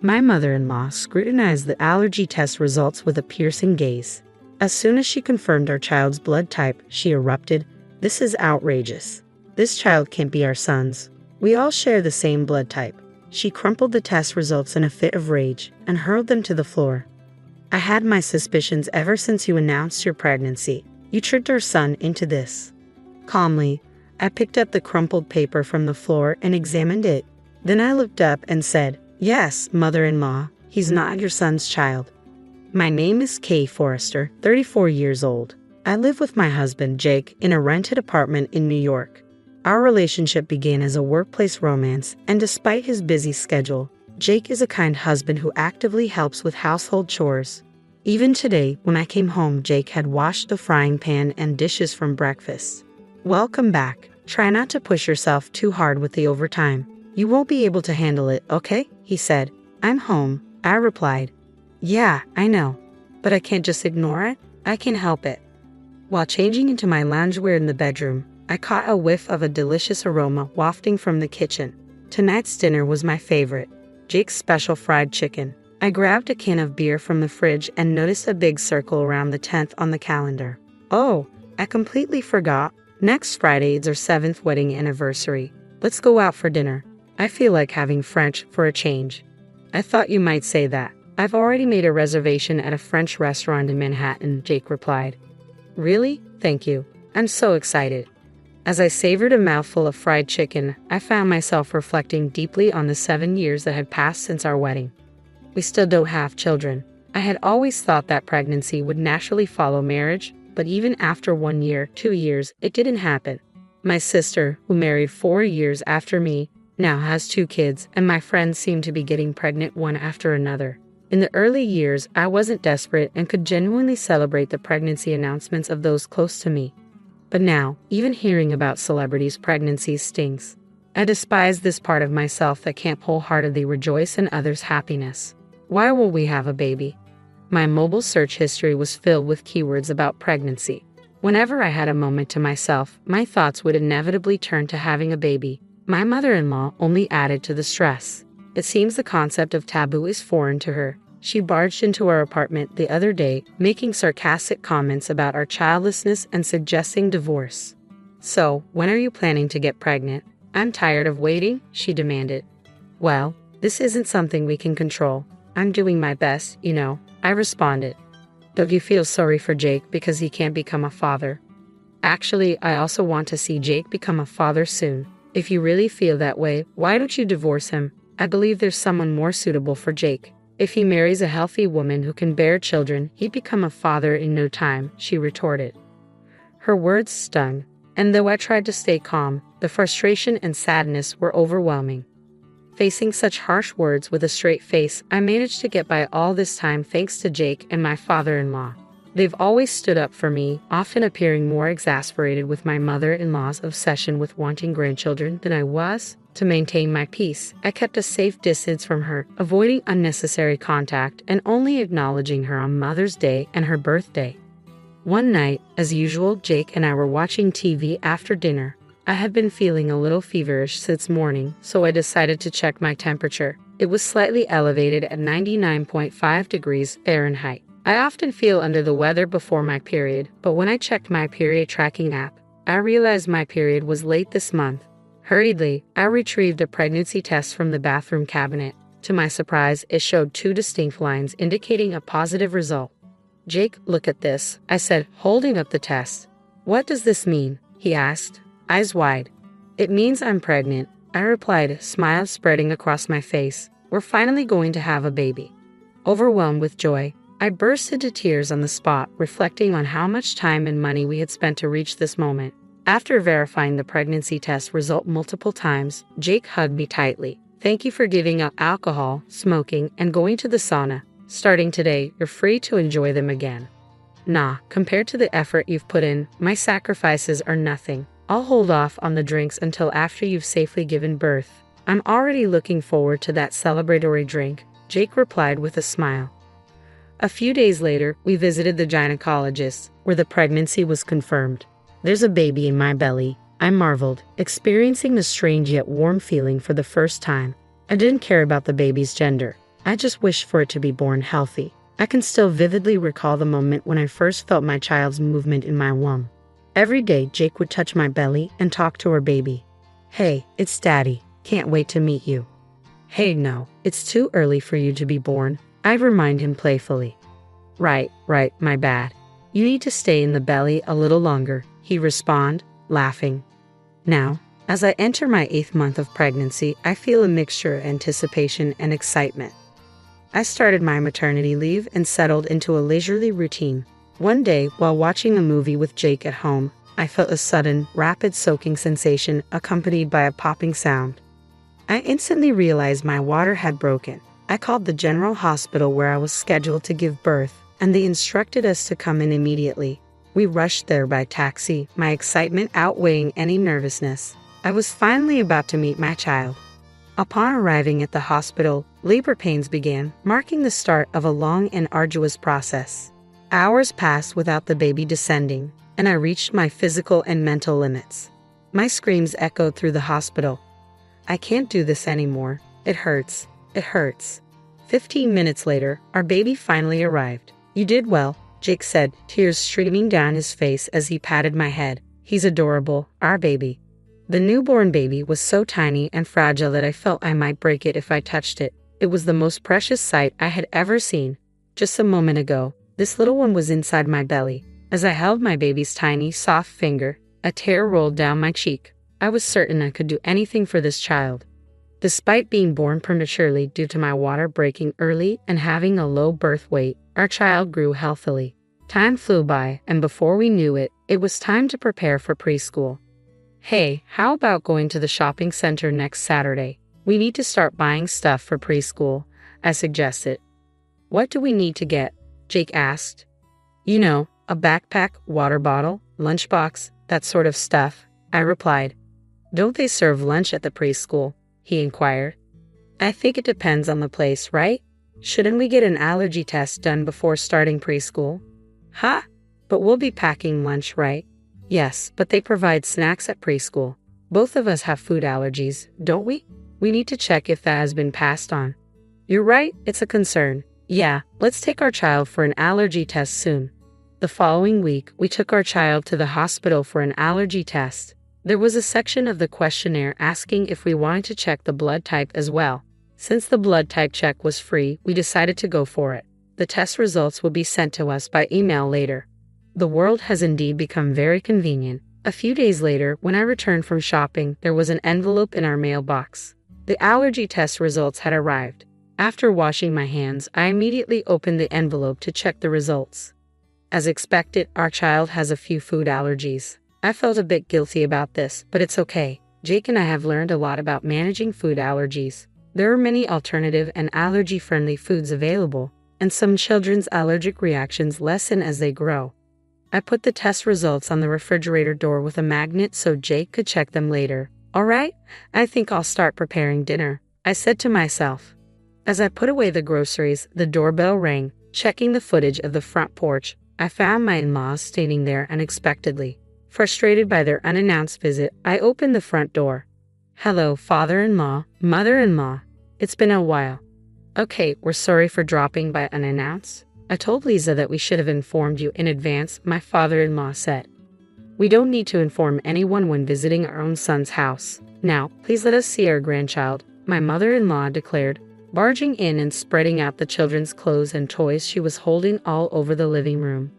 My mother-in-law scrutinized the allergy test results with a piercing gaze. As soon as she confirmed our child's blood type, she erupted, "This is outrageous. This child can't be our son's. We all share the same blood type." She crumpled the test results in a fit of rage and hurled them to the floor. "I had my suspicions ever since you announced your pregnancy. You tricked our son into this." Calmly, I picked up the crumpled paper from the floor and examined it. Then I looked up and said, "Yes, mother-in-law, he's not your son's child. My name is Kay Forrester, 34 years old. I live with my husband, Jake, in a rented apartment in New York. Our relationship began as a workplace romance, and despite his busy schedule, Jake is a kind husband who actively helps with household chores. Even today, when I came home, Jake had washed the frying pan and dishes from breakfast. Welcome back. Try not to push yourself too hard with the overtime. You won't be able to handle it, okay?" he said. "I'm home," I replied. "Yeah, I know. But I can't just ignore it. I can't help it." While changing into my loungewear in the bedroom, I caught a whiff of a delicious aroma wafting from the kitchen. Tonight's dinner was my favorite, Jake's special fried chicken. I grabbed a can of beer from the fridge and noticed a big circle around the 10th on the calendar. "Oh, I completely forgot. Next Friday is our 7th wedding anniversary. Let's go out for dinner. I feel like having French for a change." "I thought you might say that. I've already made a reservation at a French restaurant in Manhattan," Jake replied. "Really? Thank you. I'm so excited." As I savored a mouthful of fried chicken, I found myself reflecting deeply on the 7 years that had passed since our wedding. We still don't have children. I had always thought that pregnancy would naturally follow marriage, but even after 1 year, 2 years, it didn't happen. My sister, who married 4 years after me, now has 2 kids, and my friends seem to be getting pregnant one after another. In the early years, I wasn't desperate and could genuinely celebrate the pregnancy announcements of those close to me. But now, even hearing about celebrities' pregnancies stings. I despise this part of myself that can't wholeheartedly rejoice in others' happiness. Why will we have a baby? My mobile search history was filled with keywords about pregnancy. Whenever I had a moment to myself, my thoughts would inevitably turn to having a baby. My mother-in-law only added to the stress. It seems the concept of taboo is foreign to her. She barged into our apartment the other day, making sarcastic comments about our childlessness and suggesting divorce. "So, when are you planning to get pregnant?" "I'm tired of waiting," she demanded. "Well, this isn't something we can control. I'm doing my best, you know," I responded. "Don't you feel sorry for Jake because he can't become a father?" "Actually, I also want to see Jake become a father soon. If you really feel that way, why don't you divorce him? I believe there's someone more suitable for Jake. If he marries a healthy woman who can bear children, he'd become a father in no time," she retorted. Her words stung, and though I tried to stay calm, the frustration and sadness were overwhelming. Facing such harsh words with a straight face, I managed to get by all this time thanks to Jake and my father-in-law. They've always stood up for me, often appearing more exasperated with my mother-in-law's obsession with wanting grandchildren than I was. To maintain my peace, I kept a safe distance from her, avoiding unnecessary contact and only acknowledging her on Mother's Day and her birthday. One night, as usual, Jake and I were watching TV after dinner. I had been feeling a little feverish since morning, so I decided to check my temperature. It was slightly elevated at 99.5 degrees Fahrenheit. I often feel under the weather before my period, but when I checked my period tracking app, I realized my period was late this month. Hurriedly, I retrieved a pregnancy test from the bathroom cabinet. To my surprise, it showed 2 distinct lines indicating a positive result. "Jake, look at this," I said, holding up the test. "What does this mean?" he asked, eyes wide. "It means I'm pregnant," I replied, smile spreading across my face. "We're finally going to have a baby." Overwhelmed with joy, I burst into tears on the spot, reflecting on how much time and money we had spent to reach this moment. After verifying the pregnancy test result multiple times, Jake hugged me tightly. "Thank you for giving up alcohol, smoking, and going to the sauna. Starting today, you're free to enjoy them again." "Nah, compared to the effort you've put in, my sacrifices are nothing. I'll hold off on the drinks until after you've safely given birth. I'm already looking forward to that celebratory drink," Jake replied with a smile. A few days later, we visited the gynecologist, where the pregnancy was confirmed. "There's a baby in my belly," I marveled, experiencing the strange yet warm feeling for the first time. I didn't care about the baby's gender. I just wish for it to be born healthy. I can still vividly recall the moment when I first felt my child's movement in my womb. Every day, Jake would touch my belly and talk to her baby. "Hey, it's Daddy. Can't wait to meet you." "Hey, no, it's too early for you to be born," I'd remind him playfully. Right, my bad. You need to stay in the belly a little longer," he'd respond, laughing. Now, as I enter my 8th month of pregnancy, I feel a mixture of anticipation and excitement. I started my maternity leave and settled into a leisurely routine. One day, while watching a movie with Jake at home, I felt a sudden, rapid soaking sensation accompanied by a popping sound. I instantly realized my water had broken. I called the general hospital where I was scheduled to give birth, and they instructed us to come in immediately. We rushed there by taxi, my excitement outweighing any nervousness. I was finally about to meet my child. Upon arriving at the hospital, labor pains began, marking the start of a long and arduous process. Hours passed without the baby descending, and I reached my physical and mental limits. My screams echoed through the hospital. "I can't do this anymore. It hurts. It hurts." 15 minutes later, our baby finally arrived. "You did well," Jake said, tears streaming down his face as he patted my head. "He's adorable, our baby." The newborn baby was so tiny and fragile that I felt I might break it if I touched it. It was the most precious sight I had ever seen. Just a moment ago, this little one was inside my belly. As I held my baby's tiny, soft finger, a tear rolled down my cheek. I was certain I could do anything for this child. Despite being born prematurely due to my water breaking early and having a low birth weight, our child grew healthily. Time flew by, and before we knew it, it was time to prepare for preschool. "Hey, how about going to the shopping center next Saturday? We need to start buying stuff for preschool," I suggested. "What do we need to get?" Jake asked. "You know, a backpack, water bottle, lunchbox, that sort of stuff," I replied. "Don't they serve lunch at the preschool?" he inquired. "I think it depends on the place, right? Shouldn't we get an allergy test done before starting preschool?" "Ha! But we'll be packing lunch, right?" "Yes, but they provide snacks at preschool. Both of us have food allergies, don't we? We need to check if that has been passed on." "You're right, it's a concern. Yeah, let's take our child for an allergy test soon." The following week, we took our child to the hospital for an allergy test. There was a section of the questionnaire asking if we wanted to check the blood type as well. Since the blood type check was free, we decided to go for it. The test results will be sent to us by email later. The world has indeed become very convenient. A few days later, when I returned from shopping, there was an envelope in our mailbox. The allergy test results had arrived. After washing my hands, I immediately opened the envelope to check the results. As expected, our child has a few food allergies. I felt a bit guilty about this, but it's okay. Jake and I have learned a lot about managing food allergies. There are many alternative and allergy-friendly foods available, and some children's allergic reactions lessen as they grow. I put the test results on the refrigerator door with a magnet so Jake could check them later. "All right, I think I'll start preparing dinner," I said to myself. As I put away the groceries, the doorbell rang. Checking the footage of the front porch, I found my in-laws standing there unexpectedly. Frustrated by their unannounced visit, I opened the front door. "Hello, father-in-law, mother-in-law. It's been a while." "Okay, we're sorry for dropping by unannounced. I told Lisa that we should have informed you in advance," my father-in-law said. "We don't need to inform anyone when visiting our own son's house. Now, please let us see our grandchild," my mother-in-law declared, barging in and spreading out the children's clothes and toys she was holding all over the living room.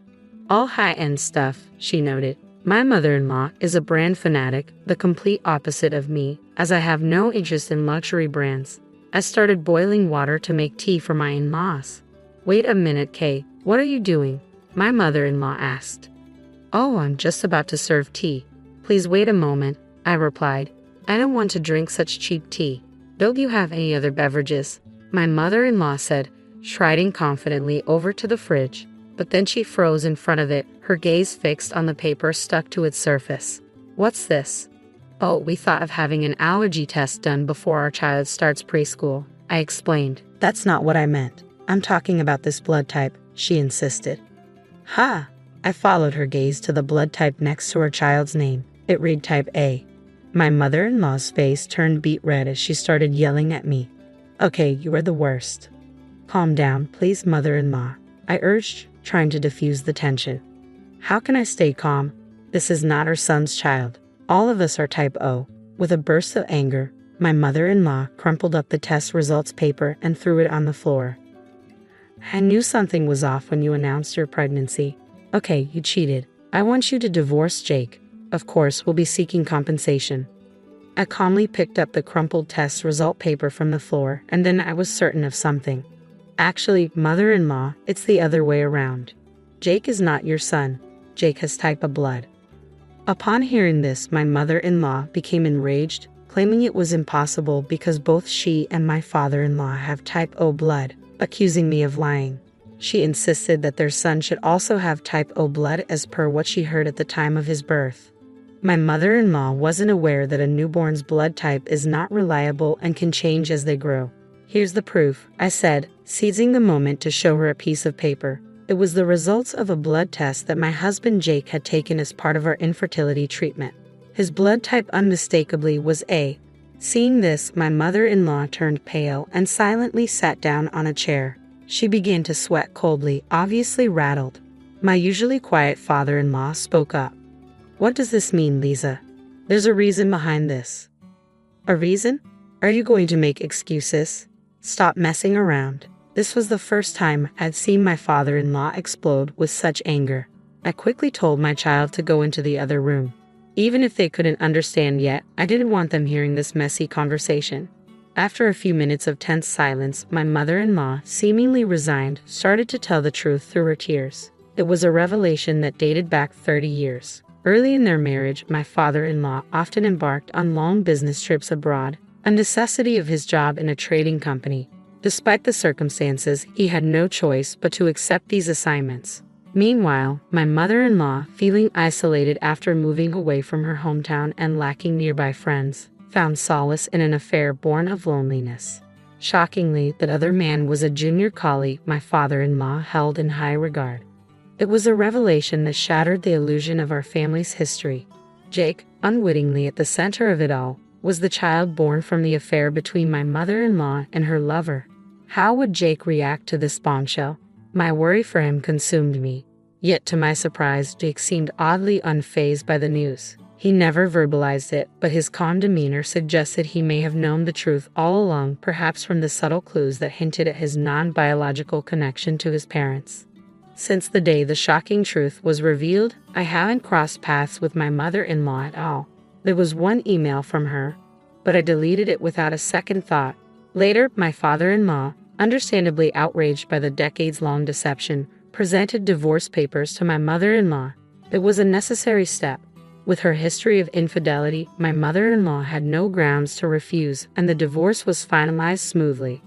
"All high-end stuff," she noted. My mother-in-law is a brand fanatic, the complete opposite of me, as I have no interest in luxury brands. I started boiling water to make tea for my in-laws. "Wait a minute, Kay, what are you doing?" my mother-in-law asked. "Oh, I'm just about to serve tea. Please wait a moment," I replied. "I don't want to drink such cheap tea. Don't you have any other beverages?" my mother-in-law said, striding confidently over to the fridge. But then she froze in front of it, her gaze fixed on the paper stuck to its surface. "What's this?" "Oh, we thought of having an allergy test done before our child starts preschool," I explained. "That's not what I meant. I'm talking about this blood type," she insisted. "Ha!" I followed her gaze to the blood type next to her child's name. It read type A. My mother-in-law's face turned beet red as she started yelling at me. "Okay, you are the worst. Calm down, please, mother-in-law, I urged, trying to diffuse the tension. How can I stay calm? This is not our son's child. All of us are type O. With a burst of anger, my mother-in-law crumpled up the test results paper and threw it on the floor. I knew something was off when you announced your pregnancy. Okay, you cheated. I want you to divorce Jake. Of course, we'll be seeking compensation. I calmly picked up the crumpled test result paper from the floor, and then I was certain of something. Actually, mother-in-law, it's the other way around. Jake is not your son. Jake has type O blood. Upon hearing this, my mother-in-law became enraged, claiming it was impossible because both she and my father-in-law have type O blood, accusing me of lying. She insisted that their son should also have type O blood as per what she heard at the time of his birth. My mother-in-law wasn't aware that a newborn's blood type is not reliable and can change as they grow. Here's the proof, I said, seizing the moment to show her a piece of paper. It was the results of a blood test that my husband Jake had taken as part of our infertility treatment. His blood type unmistakably was A. Seeing this, my mother-in-law turned pale and silently sat down on a chair. She began to sweat coldly, obviously rattled. My usually quiet father-in-law spoke up. What does this mean, Lisa? There's a reason behind this. A reason? Are you going to make excuses? Stop messing around. This was the first time I'd seen my father-in-law explode with such anger. I quickly told my child to go into the other room. Even if they couldn't understand yet, I didn't want them hearing this messy conversation. After a few minutes of tense silence, my mother-in-law, seemingly resigned, started to tell the truth through her tears. It was a revelation that dated back 30 years. Early in their marriage, my father-in-law often embarked on long business trips abroad, a necessity of his job in a trading company. Despite the circumstances, he had no choice but to accept these assignments. Meanwhile, my mother-in-law, feeling isolated after moving away from her hometown and lacking nearby friends, found solace in an affair born of loneliness. Shockingly, that other man was a junior colleague my father-in-law held in high regard. It was a revelation that shattered the illusion of our family's history. Jake, unwittingly at the center of it all, was the child born from the affair between my mother-in-law and her lover. How would Jake react to this bombshell? My worry for him consumed me. Yet to my surprise, Jake seemed oddly unfazed by the news. He never verbalized it, but his calm demeanor suggested he may have known the truth all along, perhaps from the subtle clues that hinted at his non-biological connection to his parents. Since the day the shocking truth was revealed, I haven't crossed paths with my mother-in-law at all. There was one email from her, but I deleted it without a second thought. Later, my father-in-law, understandably outraged by the decades-long deception, presented divorce papers to my mother-in-law. It was a necessary step. With her history of infidelity, my mother-in-law had no grounds to refuse, and the divorce was finalized smoothly.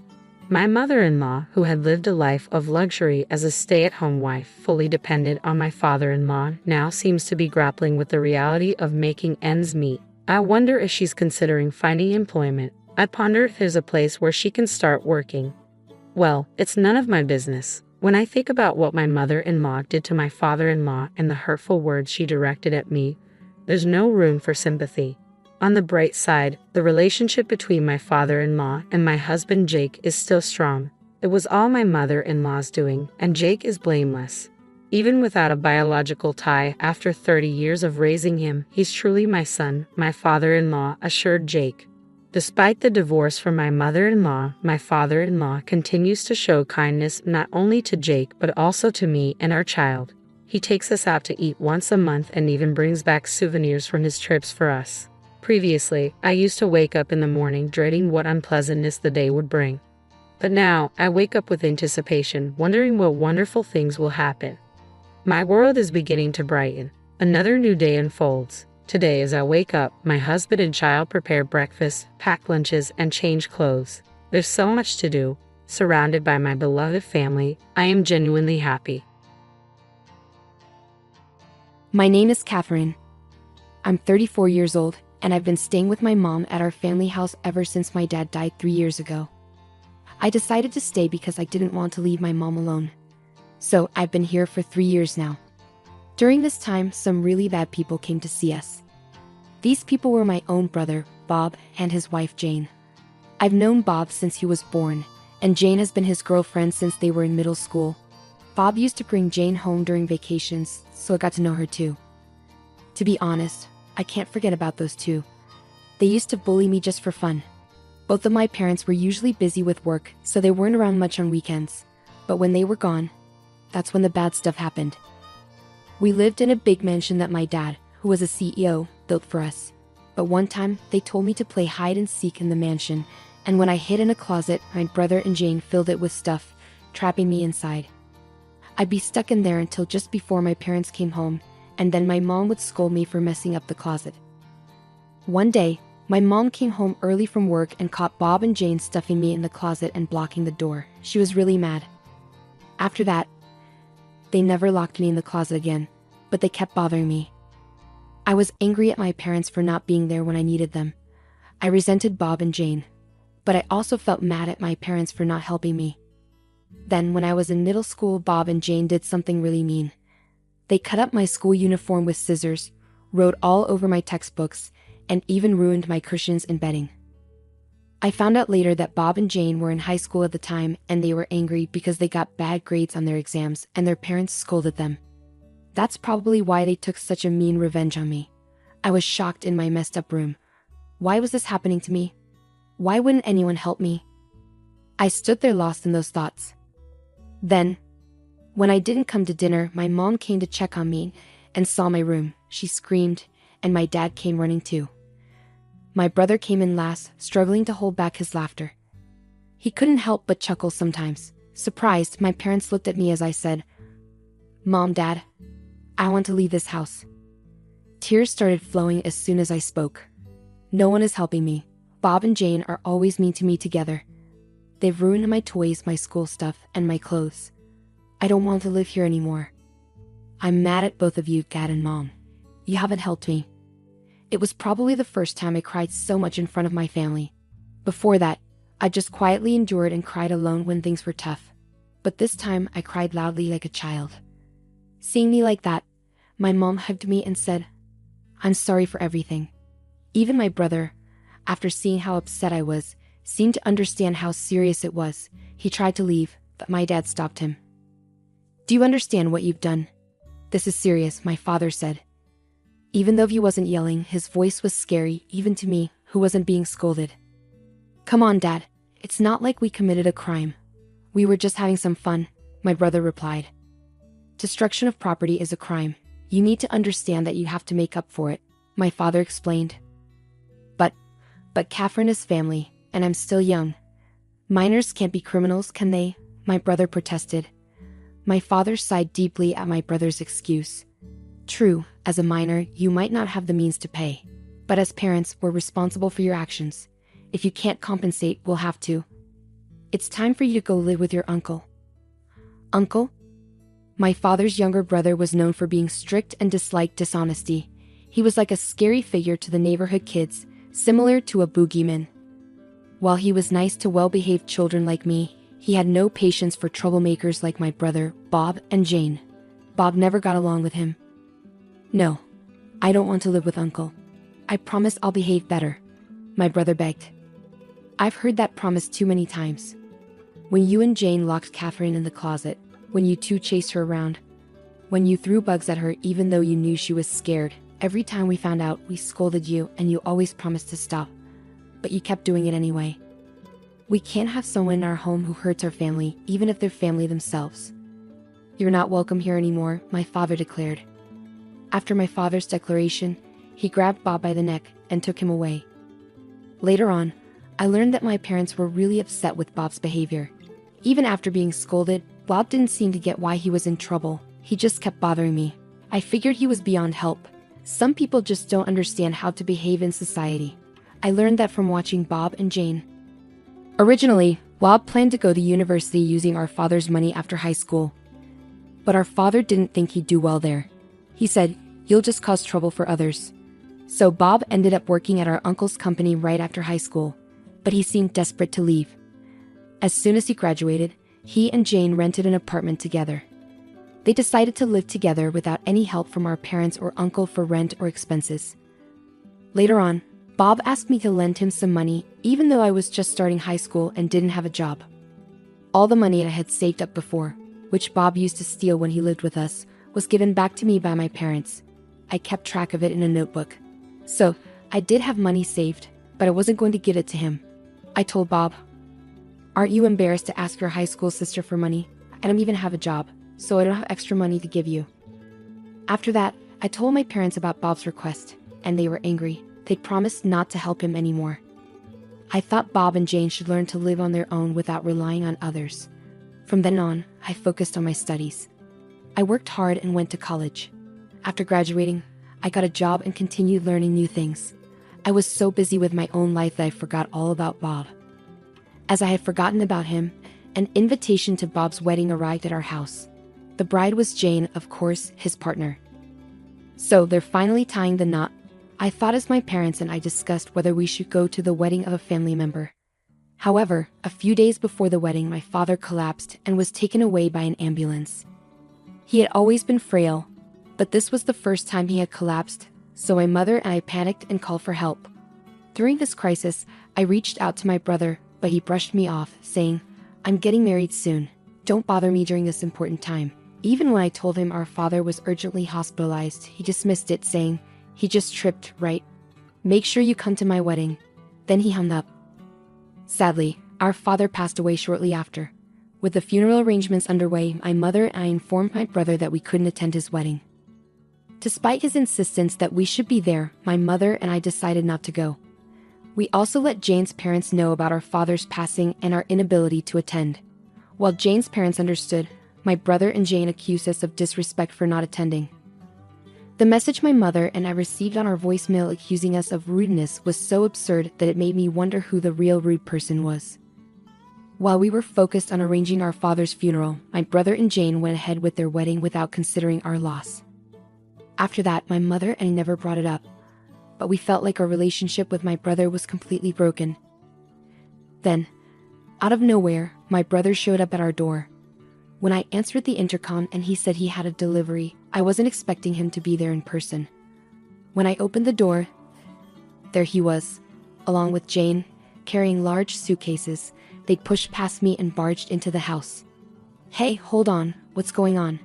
My mother-in-law, who had lived a life of luxury as a stay-at-home wife fully dependent on my father-in-law, now seems to be grappling with the reality of making ends meet. I wonder if she's considering finding employment. I ponder if there's a place where she can start working. Well, it's none of my business. When I think about what my mother-in-law did to my father-in-law and the hurtful words she directed at me, there's no room for sympathy. On the bright side, the relationship between my father-in-law and my husband Jake is still strong. It was all my mother-in-law's doing, and Jake is blameless. Even without a biological tie, after 30 years of raising him, he's truly my son, my father-in-law assured Jake. Despite the divorce from my mother-in-law, my father-in-law continues to show kindness not only to Jake but also to me and our child. He takes us out to eat once a month and even brings back souvenirs from his trips for us. Previously, I used to wake up in the morning dreading what unpleasantness the day would bring. But now, I wake up with anticipation, wondering what wonderful things will happen. My world is beginning to brighten. Another new day unfolds. Today, as I wake up, my husband and child prepare breakfast, pack lunches, and change clothes. There's so much to do. Surrounded by my beloved family, I am genuinely happy. My name is Catherine. I'm 34 years old, and I've been staying with my mom at our family house ever since my dad died 3 years ago. I decided to stay because I didn't want to leave my mom alone. So I've been here for 3 years now. During this time, some really bad people came to see us. These people were my own brother, Bob, and his wife, Jane. I've known Bob since he was born, and Jane has been his girlfriend since they were in middle school. Bob used to bring Jane home during vacations, so I got to know her too. To be honest, I can't forget about those two. They used to bully me just for fun. Both of my parents were usually busy with work, so they weren't around much on weekends. But when they were gone, that's when the bad stuff happened. We lived in a big mansion that my dad, who was a CEO, built for us. But one time, they told me to play hide and seek in the mansion, and when I hid in a closet, my brother and Jane filled it with stuff, trapping me inside. I'd be stuck in there until just before my parents came home, and then my mom would scold me for messing up the closet. One day, my mom came home early from work and caught Bob and Jane stuffing me in the closet and blocking the door. She was really mad. After that, they never locked me in the closet again, but they kept bothering me. I was angry at my parents for not being there when I needed them. I resented Bob and Jane, but I also felt mad at my parents for not helping me. Then, when I was in middle school, Bob and Jane did something really mean. They cut up my school uniform with scissors, wrote all over my textbooks, and even ruined my cushions and bedding. I found out later that Bob and Jane were in high school at the time, and they were angry because they got bad grades on their exams and their parents scolded them. That's probably why they took such a mean revenge on me. I was shocked in my messed up room. Why was this happening to me? Why wouldn't anyone help me? I stood there lost in those thoughts. Then, when I didn't come to dinner, my mom came to check on me and saw my room. She screamed, and my dad came running too. My brother came in last, struggling to hold back his laughter. He couldn't help but chuckle sometimes. Surprised, my parents looked at me as I said, "Mom, Dad, I want to leave this house." Tears started flowing as soon as I spoke. No one is helping me. Bob and Jane are always mean to me together. They've ruined my toys, my school stuff, and my clothes. I don't want to live here anymore. I'm mad at both of you, Dad and Mom. You haven't helped me. It was probably the first time I cried so much in front of my family. Before that, I just quietly endured and cried alone when things were tough. But this time, I cried loudly like a child. Seeing me like that, my mom hugged me and said, "I'm sorry for everything." Even my brother, after seeing how upset I was, seemed to understand how serious it was. He tried to leave, but my dad stopped him. "Do you understand what you've done? This is serious," my father said. Even though he wasn't yelling, his voice was scary, even to me, who wasn't being scolded. "Come on, Dad. It's not like we committed a crime. We were just having some fun," my brother replied. "Destruction of property is a crime. You need to understand that you have to make up for it," my father explained. But Catherine is family, and I'm still young. Minors can't be criminals, can they? My brother protested. My father sighed deeply at my brother's excuse. True, as a minor, you might not have the means to pay. But as parents, we're responsible for your actions. If you can't compensate, we'll have to. It's time for you to go live with your uncle. Uncle? My father's younger brother was known for being strict and disliked dishonesty. He was like a scary figure to the neighborhood kids, similar to a boogeyman. While he was nice to well-behaved children like me, he had no patience for troublemakers like my brother, Bob, and Jane. Bob never got along with him. "No, I don't want to live with Uncle. I promise I'll behave better," my brother begged. I've heard that promise too many times. When you and Jane locked Catherine in the closet, when you two chased her around, when you threw bugs at her even though you knew she was scared, every time we found out, we scolded you and you always promised to stop. But you kept doing it anyway. We can't have someone in our home who hurts our family, even if they're family themselves. "You're not welcome here anymore," my father declared. After my father's declaration, he grabbed Bob by the neck and took him away. Later on, I learned that my parents were really upset with Bob's behavior. Even after being scolded, Bob didn't seem to get why he was in trouble. He just kept bothering me. I figured he was beyond help. Some people just don't understand how to behave in society. I learned that from watching Bob and Jane. Originally, Bob planned to go to university using our father's money after high school. But our father didn't think he'd do well there. He said, "You'll just cause trouble for others." So Bob ended up working at our uncle's company right after high school, but he seemed desperate to leave. As soon as he graduated, he and Jane rented an apartment together. They decided to live together without any help from our parents or uncle for rent or expenses. Later on, Bob asked me to lend him some money, even though I was just starting high school and didn't have a job. All the money I had saved up before, which Bob used to steal when he lived with us, was given back to me by my parents. I kept track of it in a notebook. So, I did have money saved, but I wasn't going to give it to him. I told Bob, "Aren't you embarrassed to ask your high school sister for money? I don't even have a job, so I don't have extra money to give you." After that, I told my parents about Bob's request, and they were angry. They'd promised not to help him anymore. I thought Bob and Jane should learn to live on their own without relying on others. From then on, I focused on my studies. I worked hard and went to college. After graduating, I got a job and continued learning new things. I was so busy with my own life that I forgot all about Bob. As I had forgotten about him, an invitation to Bob's wedding arrived at our house. The bride was Jane, of course, his partner. So they're finally tying the knot. I thought as my parents and I discussed whether we should go to the wedding of a family member. However, a few days before the wedding, my father collapsed and was taken away by an ambulance. He had always been frail, but this was the first time he had collapsed, so my mother and I panicked and called for help. During this crisis, I reached out to my brother, but he brushed me off, saying, "I'm getting married soon. Don't bother me during this important time." Even when I told him our father was urgently hospitalized, he dismissed it, saying, "He just tripped, right? Make sure you come to my wedding." Then he hung up. Sadly, our father passed away shortly after. With the funeral arrangements underway, my mother and I informed my brother that we couldn't attend his wedding. Despite his insistence that we should be there, my mother and I decided not to go. We also let Jane's parents know about our father's passing and our inability to attend. While Jane's parents understood, my brother and Jane accused us of disrespect for not attending. The message my mother and I received on our voicemail accusing us of rudeness was so absurd that it made me wonder who the real rude person was. While we were focused on arranging our father's funeral, my brother and Jane went ahead with their wedding without considering our loss. After that, my mother and I never brought it up, but we felt like our relationship with my brother was completely broken. Then, out of nowhere, my brother showed up at our door. When I answered the intercom and he said he had a delivery, I wasn't expecting him to be there in person. When I opened the door, there he was, along with Jane, carrying large suitcases. They'd pushed past me and barged into the house. "Hey, hold on, what's going on?"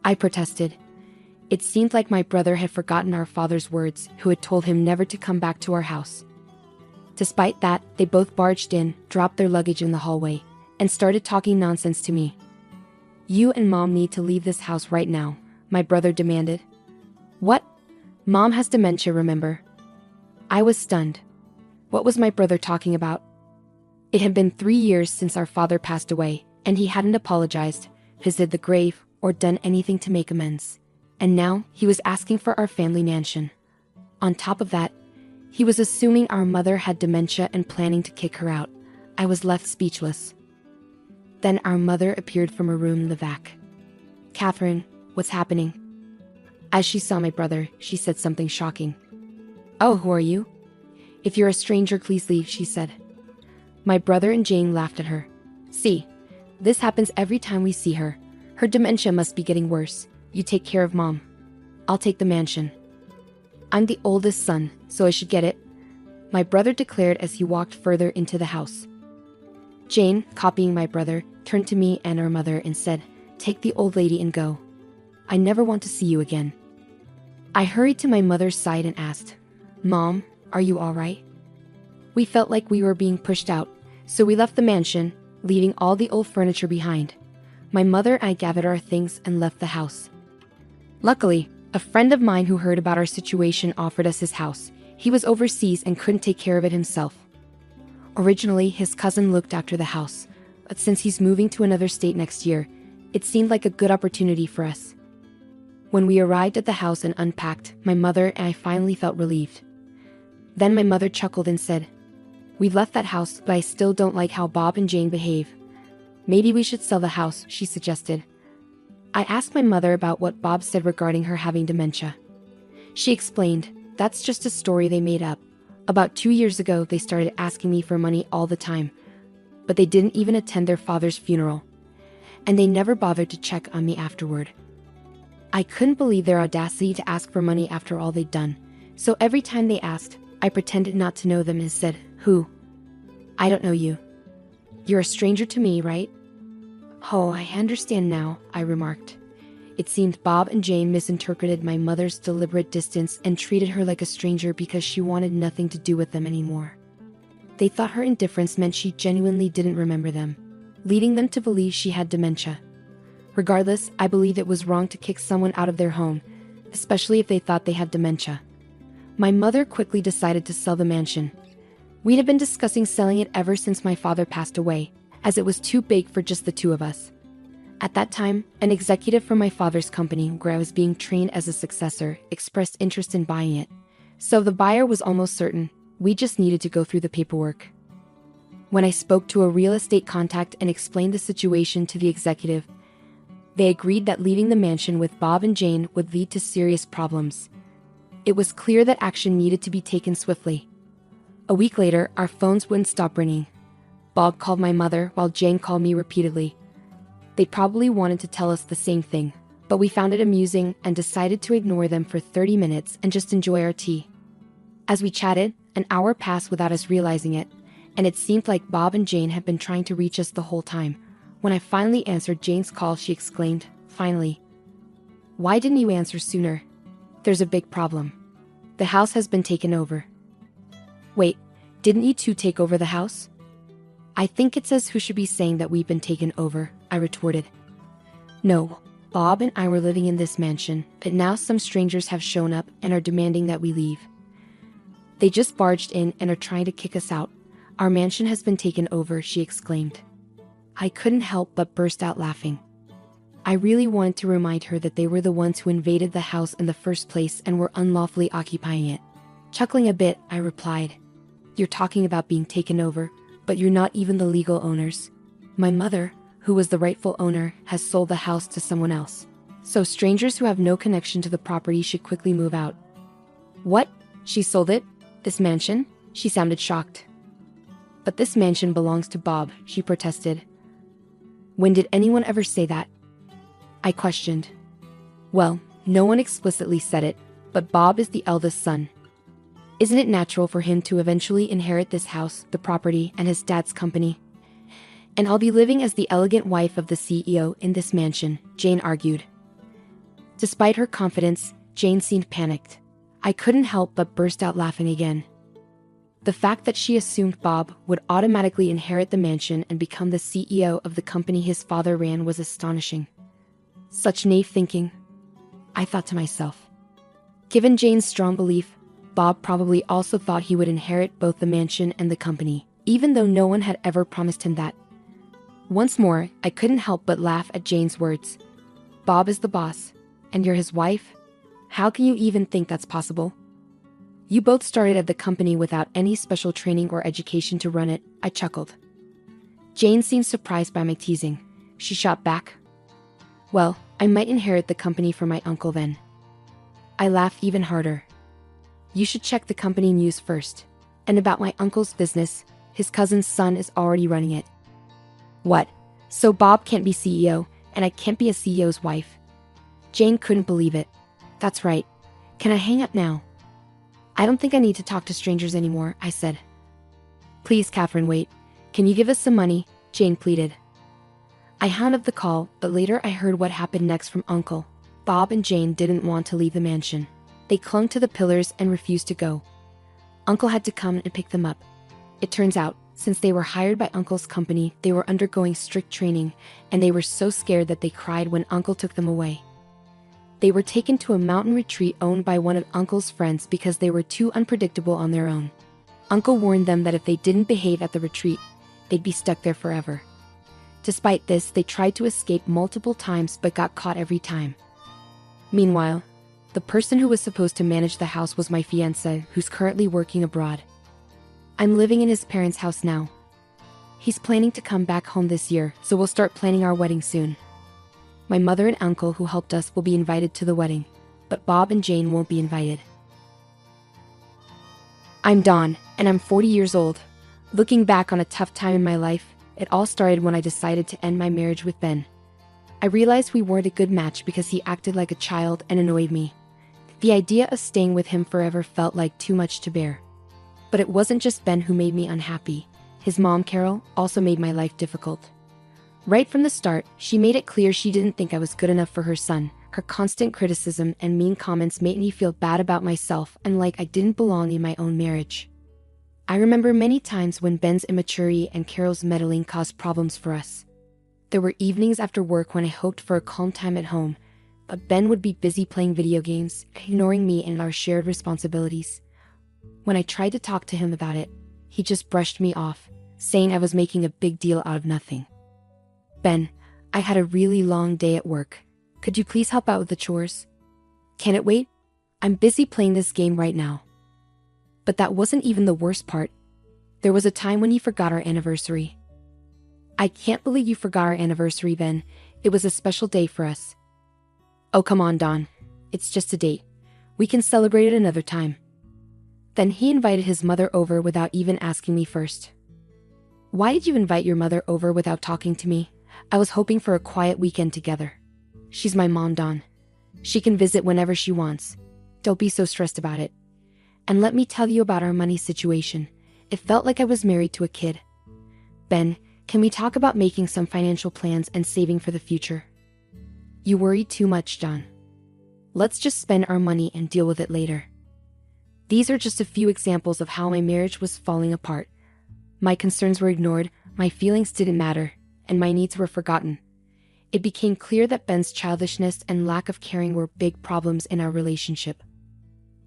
I protested. It seemed like my brother had forgotten our father's words, who had told him never to come back to our house. Despite that, they both barged in, dropped their luggage in the hallway, and started talking nonsense to me. "You and Mom need to leave this house right now," my brother demanded. "What? Mom has dementia, remember?" I was stunned. What was my brother talking about? It had been 3 years since our father passed away, and he hadn't apologized, visited the grave, or done anything to make amends. And now, he was asking for our family mansion. On top of that, he was assuming our mother had dementia and planning to kick her out. I was left speechless. Then our mother appeared from a room in the back. "Catherine, what's happening?" As she saw my brother, she said something shocking. "Oh, who are you?" "If you're a stranger, please leave," she said. My brother and Jane laughed at her. "See, this happens every time we see her. Her dementia must be getting worse. You take care of Mom. I'll take the mansion. I'm the oldest son, so I should get it," my brother declared as he walked further into the house. Jane, copying my brother, turned to me and our mother and said, "Take the old lady and go. I never want to see you again." I hurried to my mother's side and asked, "Mom, are you all right?" We felt like we were being pushed out, so we left the mansion, leaving all the old furniture behind. My mother and I gathered our things and left the house. Luckily, a friend of mine who heard about our situation offered us his house. He was overseas and couldn't take care of it himself. Originally, his cousin looked after the house, but since he's moving to another state next year, it seemed like a good opportunity for us. When we arrived at the house and unpacked, my mother and I finally felt relieved. Then my mother chuckled and said, "We've left that house, but I still don't like how Bob and Jane behave. Maybe we should sell the house," she suggested. I asked my mother about what Bob said regarding her having dementia. She explained, "That's just a story they made up. About 2 years ago, they started asking me for money all the time, but they didn't even attend their father's funeral, and they never bothered to check on me afterward." I couldn't believe their audacity to ask for money after all they'd done, so every time they asked, I pretended not to know them and said, "Who? I don't know you." You're a stranger to me, right? Oh, I understand now, I remarked. It seemed Bob and Jane misinterpreted my mother's deliberate distance and treated her like a stranger because she wanted nothing to do with them anymore. They thought her indifference meant she genuinely didn't remember them, leading them to believe she had dementia. Regardless, I believe it was wrong to kick someone out of their home, especially if they thought they had dementia. My mother quickly decided to sell the mansion. We'd have been discussing selling it ever since my father passed away, as it was too big for just the two of us. At that time, an executive from my father's company, where I was being trained as a successor, expressed interest in buying it. So the buyer was almost certain. We just needed to go through the paperwork. When I spoke to a real estate contact and explained the situation to the executive, they agreed that leaving the mansion with Bob and Jane would lead to serious problems. It was clear that action needed to be taken swiftly. A week later, our phones wouldn't stop ringing. Bob called my mother while Jane called me repeatedly. They probably wanted to tell us the same thing, but we found it amusing and decided to ignore them for 30 minutes and just enjoy our tea. As we chatted, an hour passed without us realizing it, and it seemed like Bob and Jane had been trying to reach us the whole time. When I finally answered Jane's call, she exclaimed, "Finally. Why didn't you answer sooner? There's a big problem. The house has been taken over." Wait, didn't you two take over the house? I think it says who should be saying that we've been taken over, I retorted. No, Bob and I were living in this mansion, but now some strangers have shown up and are demanding that we leave. They just barged in and are trying to kick us out. Our mansion has been taken over, she exclaimed. I couldn't help but burst out laughing. I really wanted to remind her that they were the ones who invaded the house in the first place and were unlawfully occupying it. Chuckling a bit, I replied, "You're talking about being taken over, but you're not even the legal owners. My mother, who was the rightful owner, has sold the house to someone else. So strangers who have no connection to the property should quickly move out." What? She sold it? This mansion? She sounded shocked. But this mansion belongs to Bob, she protested. When did anyone ever say that? I questioned. Well, no one explicitly said it, but Bob is the eldest son. Isn't it natural for him to eventually inherit this house, the property, and his dad's company? And I'll be living as the elegant wife of the CEO in this mansion, Jane argued. Despite her confidence, Jane seemed panicked. I couldn't help but burst out laughing again. The fact that she assumed Bob would automatically inherit the mansion and become the CEO of the company his father ran was astonishing. Such naive thinking, I thought to myself. Given Jane's strong belief, Bob probably also thought he would inherit both the mansion and the company, even though no one had ever promised him that. Once more, I couldn't help but laugh at Jane's words. Bob is the boss, and you're his wife? How can you even think that's possible? You both started at the company without any special training or education to run it, I chuckled. Jane seemed surprised by my teasing. She shot back. Well, I might inherit the company from my uncle then. I laughed even harder. You should check the company news first. And about my uncle's business, his cousin's son is already running it. What? So Bob can't be CEO, and I can't be a CEO's wife? Jane couldn't believe it. That's right. Can I hang up now? I don't think I need to talk to strangers anymore, I said. Please, Catherine, wait. Can you give us some money? Jane pleaded. I hung up the call, but later I heard what happened next from Uncle. Bob and Jane didn't want to leave the mansion. They clung to the pillars and refused to go. Uncle had to come and pick them up. It turns out, since they were hired by Uncle's company, they were undergoing strict training, and they were so scared that they cried when Uncle took them away. They were taken to a mountain retreat owned by one of Uncle's friends because they were too unpredictable on their own. Uncle warned them that if they didn't behave at the retreat, they'd be stuck there forever. Despite this, they tried to escape multiple times but got caught every time. Meanwhile, the person who was supposed to manage the house was my fiancé, who's currently working abroad. I'm living in his parents' house now. He's planning to come back home this year, so we'll start planning our wedding soon. My mother and uncle who helped us will be invited to the wedding, but Bob and Jane won't be invited. I'm Dawn, and I'm 40 years old. Looking back on a tough time in my life, it all started when I decided to end my marriage with Ben. I realized we weren't a good match because he acted like a child and annoyed me. The idea of staying with him forever felt like too much to bear. But it wasn't just Ben who made me unhappy. His mom, Carol, also made my life difficult. Right from the start, she made it clear she didn't think I was good enough for her son. Her constant criticism and mean comments made me feel bad about myself and like I didn't belong in my own marriage. I remember many times when Ben's immaturity and Carol's meddling caused problems for us. There were evenings after work when I hoped for a calm time at home, but Ben would be busy playing video games, ignoring me and our shared responsibilities. When I tried to talk to him about it, he just brushed me off, saying I was making a big deal out of nothing. Ben, I had a really long day at work. Could you please help out with the chores? Can it wait? I'm busy playing this game right now. But that wasn't even the worst part. There was a time when he forgot our anniversary. I can't believe you forgot our anniversary, Ben. It was a special day for us. Oh, come on, Don. It's just a date. We can celebrate it another time. Then he invited his mother over without even asking me first. Why did you invite your mother over without talking to me? I was hoping for a quiet weekend together. She's my mom, Don. She can visit whenever she wants. Don't be so stressed about it. And let me tell you about our money situation. It felt like I was married to a kid. Ben, can we talk about making some financial plans and saving for the future? You worry too much, Don. Let's just spend our money and deal with it later. These are just a few examples of how my marriage was falling apart. My concerns were ignored, my feelings didn't matter, and my needs were forgotten. It became clear that Ben's childishness and lack of caring were big problems in our relationship.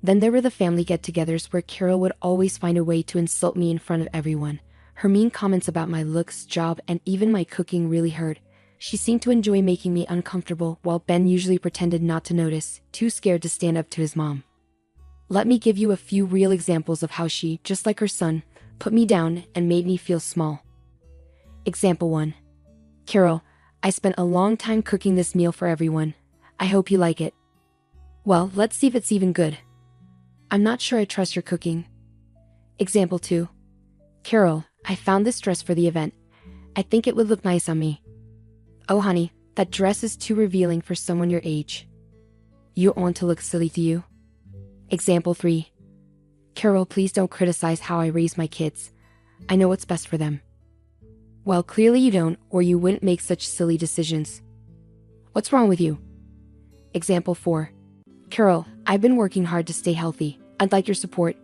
Then there were the family get-togethers where Carol would always find a way to insult me in front of everyone. Her mean comments about my looks, job, and even my cooking really hurt. She seemed to enjoy making me uncomfortable, while Ben usually pretended not to notice, too scared to stand up to his mom. Let me give you a few real examples of how she, just like her son, put me down and made me feel small. Example 1. Carol, I spent a long time cooking this meal for everyone. I hope you like it. Well, let's see if it's even good. I'm not sure I trust your cooking. Example 2. Carol, I found this dress for the event. I think it would look nice on me. Oh honey, that dress is too revealing for someone your age. You want to look silly to you? Example 3. Carol, please don't criticize how I raise my kids. I know what's best for them. Well, clearly you don't, or you wouldn't make such silly decisions. What's wrong with you? Example 4. Carol, I've been working hard to stay healthy. I'd like your support.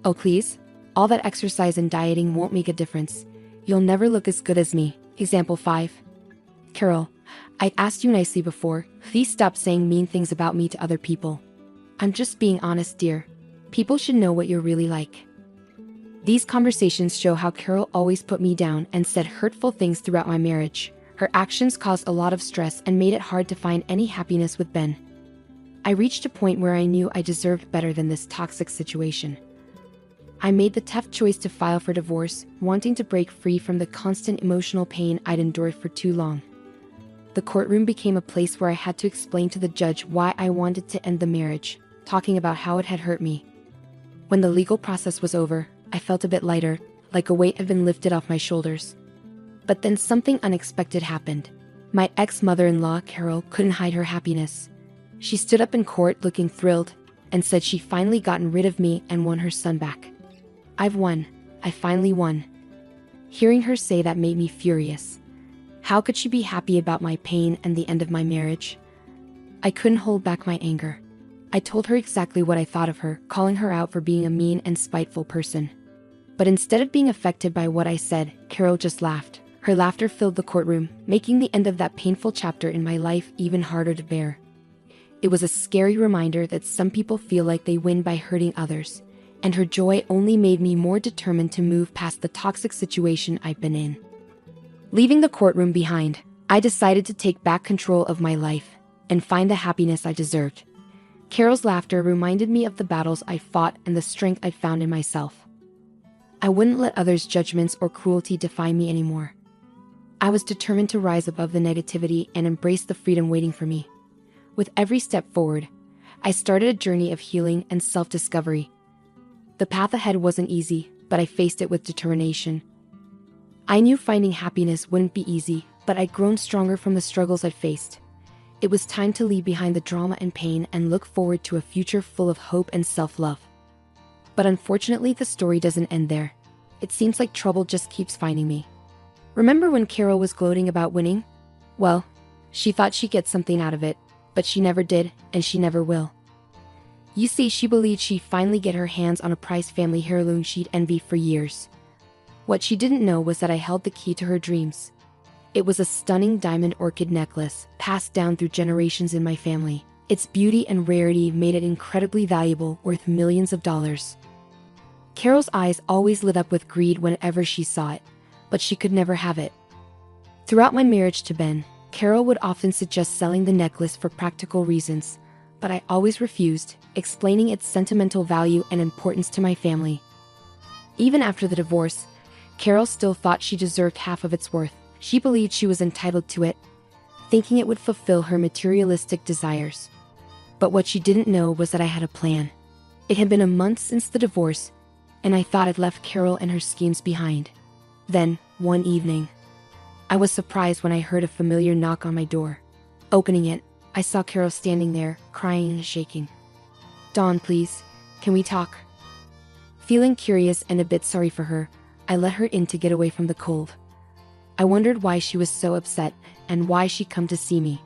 Oh please? All that exercise and dieting won't make a difference. You'll never look as good as me. Example 5. Carol, I asked you nicely before. Please stop saying mean things about me to other people. I'm just being honest, dear. People should know what you're really like. These conversations show how Carol always put me down and said hurtful things throughout my marriage. Her actions caused a lot of stress and made it hard to find any happiness with Ben. I reached a point where I knew I deserved better than this toxic situation. I made the tough choice to file for divorce, wanting to break free from the constant emotional pain I'd endured for too long. The courtroom became a place where I had to explain to the judge why I wanted to end the marriage, talking about how it had hurt me. When the legal process was over, I felt a bit lighter, like a weight had been lifted off my shoulders. But then something unexpected happened. My ex-mother-in-law, Carol, couldn't hide her happiness. She stood up in court looking thrilled and said she'd finally gotten rid of me and won her son back. I've won. I finally won. Hearing her say that made me furious. How could she be happy about my pain and the end of my marriage? I couldn't hold back my anger. I told her exactly what I thought of her, calling her out for being a mean and spiteful person. But instead of being affected by what I said, Carol just laughed. Her laughter filled the courtroom, making the end of that painful chapter in my life even harder to bear. It was a scary reminder that some people feel like they win by hurting others, and her joy only made me more determined to move past the toxic situation I've been in. Leaving the courtroom behind, I decided to take back control of my life and find the happiness I deserved. Carol's laughter reminded me of the battles I fought and the strength I found in myself. I wouldn't let others' judgments or cruelty define me anymore. I was determined to rise above the negativity and embrace the freedom waiting for me. With every step forward, I started a journey of healing and self-discovery. The path ahead wasn't easy, but I faced it with determination. I knew finding happiness wouldn't be easy, but I'd grown stronger from the struggles I'd faced. It was time to leave behind the drama and pain and look forward to a future full of hope and self-love. But unfortunately, the story doesn't end there. It seems like trouble just keeps finding me. Remember when Carol was gloating about winning? Well, she thought she'd get something out of it, but she never did, and she never will. You see, she believed she'd finally get her hands on a prized family heirloom she'd envied for years. What she didn't know was that I held the key to her dreams. It was a stunning diamond orchid necklace, passed down through generations in my family. Its beauty and rarity made it incredibly valuable, worth millions of dollars. Carol's eyes always lit up with greed whenever she saw it, but she could never have it. Throughout my marriage to Ben, Carol would often suggest selling the necklace for practical reasons, but I always refused, explaining its sentimental value and importance to my family. Even after the divorce, Carol still thought she deserved half of its worth. She believed she was entitled to it, thinking it would fulfill her materialistic desires. But what she didn't know was that I had a plan. It had been a month since the divorce, and I thought I'd left Carol and her schemes behind. Then, one evening, I was surprised when I heard a familiar knock on my door. Opening it, I saw Carol standing there, crying and shaking. "Dawn, please, can we talk?" Feeling curious and a bit sorry for her, I let her in to get away from the cold. I wondered why she was so upset and why she'd come to see me.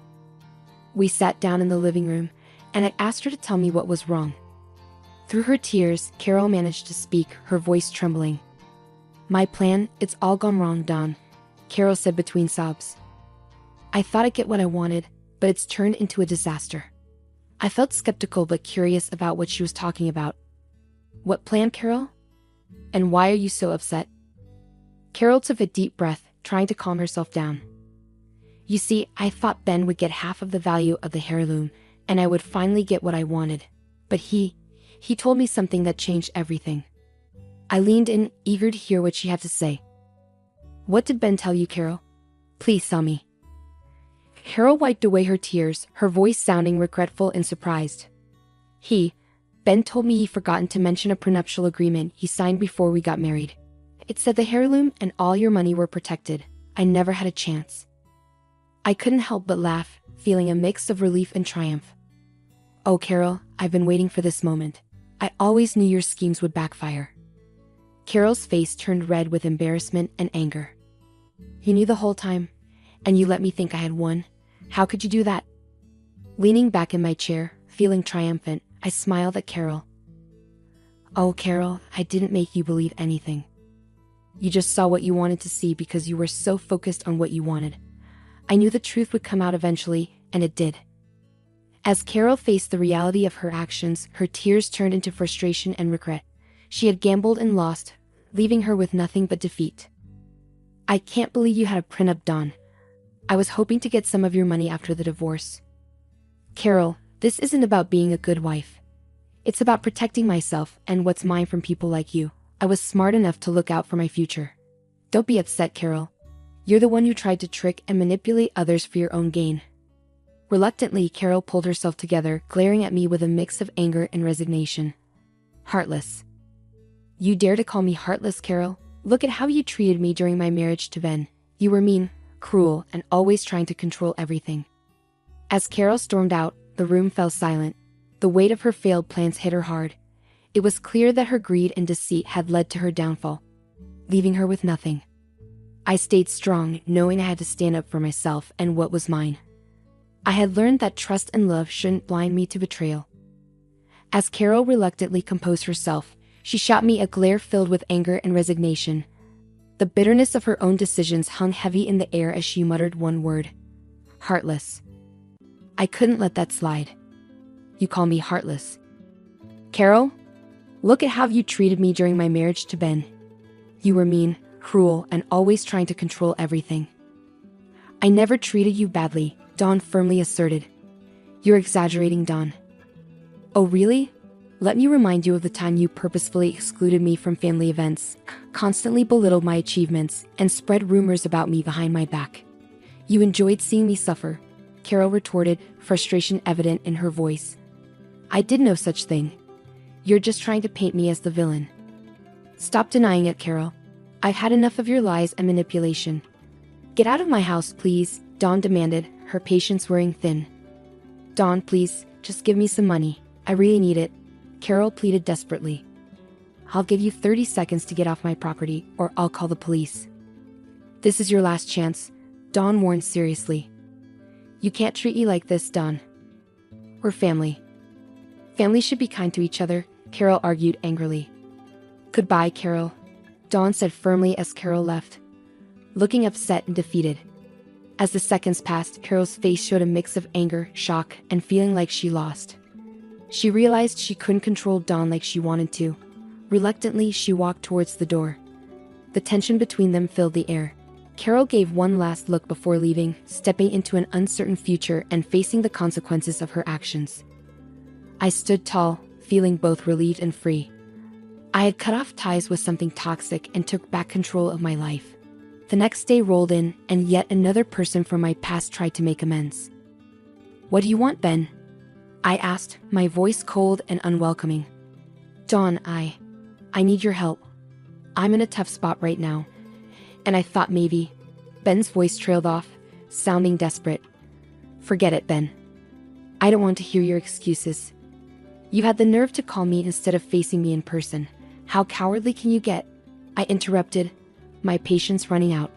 We sat down in the living room, and I asked her to tell me what was wrong. Through her tears, Carol managed to speak, her voice trembling. "My plan, it's all gone wrong, Dawn," Carol said between sobs. "I thought I'd get what I wanted, but it's turned into a disaster." I felt skeptical but curious about what she was talking about. "What plan, Carol? And why are you so upset?" Carol took a deep breath, trying to calm herself down. "You see, I thought Ben would get half of the value of the heirloom, and I would finally get what I wanted. But he told me something that changed everything." I leaned in, eager to hear what she had to say. "What did Ben tell you, Carol? Please tell me." Carol wiped away her tears, her voice sounding regretful and surprised. Ben told me he'd forgotten to mention a prenuptial agreement he signed before we got married. It said the heirloom and all your money were protected. I never had a chance." I couldn't help but laugh, feeling a mix of relief and triumph. "Oh, Carol, I've been waiting for this moment. I always knew your schemes would backfire." Carol's face turned red with embarrassment and anger. "You knew the whole time, and you let me think I had won. How could you do that?" Leaning back in my chair, feeling triumphant, I smiled at Carol. "Oh, Carol, I didn't make you believe anything. You just saw what you wanted to see because you were so focused on what you wanted. I knew the truth would come out eventually, and it did." As Carol faced the reality of her actions, her tears turned into frustration and regret. She had gambled and lost, leaving her with nothing but defeat. "I can't believe you had a prenup, Dawn. I was hoping to get some of your money after the divorce." "Carol, this isn't about being a good wife. It's about protecting myself and what's mine from people like you. I was smart enough to look out for my future. Don't be upset, Carol. You're the one who tried to trick and manipulate others for your own gain." Reluctantly, Carol pulled herself together, glaring at me with a mix of anger and resignation. "Heartless. You dare to call me heartless, Carol? Look at how you treated me during my marriage to Ben. You were mean, cruel, and always trying to control everything." As Carol stormed out, the room fell silent. The weight of her failed plans hit her hard. It was clear that her greed and deceit had led to her downfall, leaving her with nothing. I stayed strong, knowing I had to stand up for myself and what was mine. I had learned that trust and love shouldn't blind me to betrayal. As Carol reluctantly composed herself, she shot me a glare filled with anger and resignation. The bitterness of her own decisions hung heavy in the air as she muttered one word: "Heartless." I couldn't let that slide. "You call me heartless? Carol, look at how you treated me during my marriage to Ben. You were mean, cruel, and always trying to control everything." "I never treated you badly," Dawn firmly asserted. "You're exaggerating, Dawn." "Oh, really? Let me remind you of the time you purposefully excluded me from family events, constantly belittled my achievements, and spread rumors about me behind my back. You enjoyed seeing me suffer," Carol retorted, frustration evident in her voice. "I did no such thing. You're just trying to paint me as the villain." "Stop denying it, Carol. I've had enough of your lies and manipulation." "Get out of my house, please," Dawn demanded, her patience wearing thin. "Dawn, please, just give me some money. I really need it," Carol pleaded desperately. I'll give you 30 seconds to get off my property, or I'll call the police. This is your last chance, Dawn warned seriously. You can't treat me like this, Dawn. We're family. Family should be kind to each other, Carol argued angrily. Goodbye, Carol, Dawn said firmly as Carol left, looking upset and defeated. As the seconds passed, Carol's face showed a mix of anger, shock, and feeling like she lost. She realized she couldn't control Dawn like she wanted to. Reluctantly, she walked towards the door. The tension between them filled the air. Carol gave one last look before leaving, stepping into an uncertain future and facing the consequences of her actions. I stood tall, feeling both relieved and free. I had cut off ties with something toxic and took back control of my life. The next day rolled in, and yet another person from my past tried to make amends. What do you want, Ben? I asked, my voice cold and unwelcoming. Dawn, I need your help. I'm in a tough spot right now. And I thought maybe. Ben's voice trailed off, sounding desperate. Forget it, Ben. I don't want to hear your excuses. You had the nerve to call me instead of facing me in person. How cowardly can you get? I interrupted, my patience running out.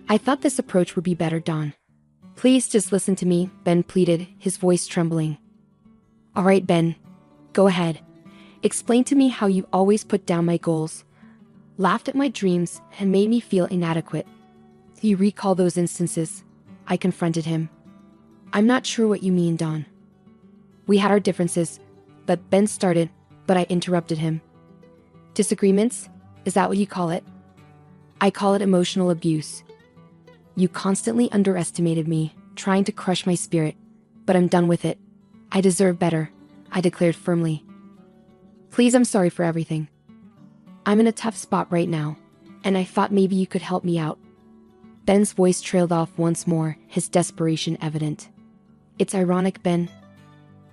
I thought this approach would be better, Dawn. Please just listen to me, Ben pleaded, his voice trembling. All right, Ben. Go ahead. Explain to me how you always put down my goals, laughed at my dreams, and made me feel inadequate. Do you recall those instances? I confronted him. I'm not sure what you mean, Dawn. We had our differences, but Ben started, but I interrupted him. Disagreements? Is that what you call it? I call it emotional abuse. You constantly underestimated me, trying to crush my spirit, but I'm done with it. I deserve better, I declared firmly. Please, I'm sorry for everything. I'm in a tough spot right now, and I thought maybe you could help me out. Ben's voice trailed off once more, his desperation evident. It's ironic, Ben.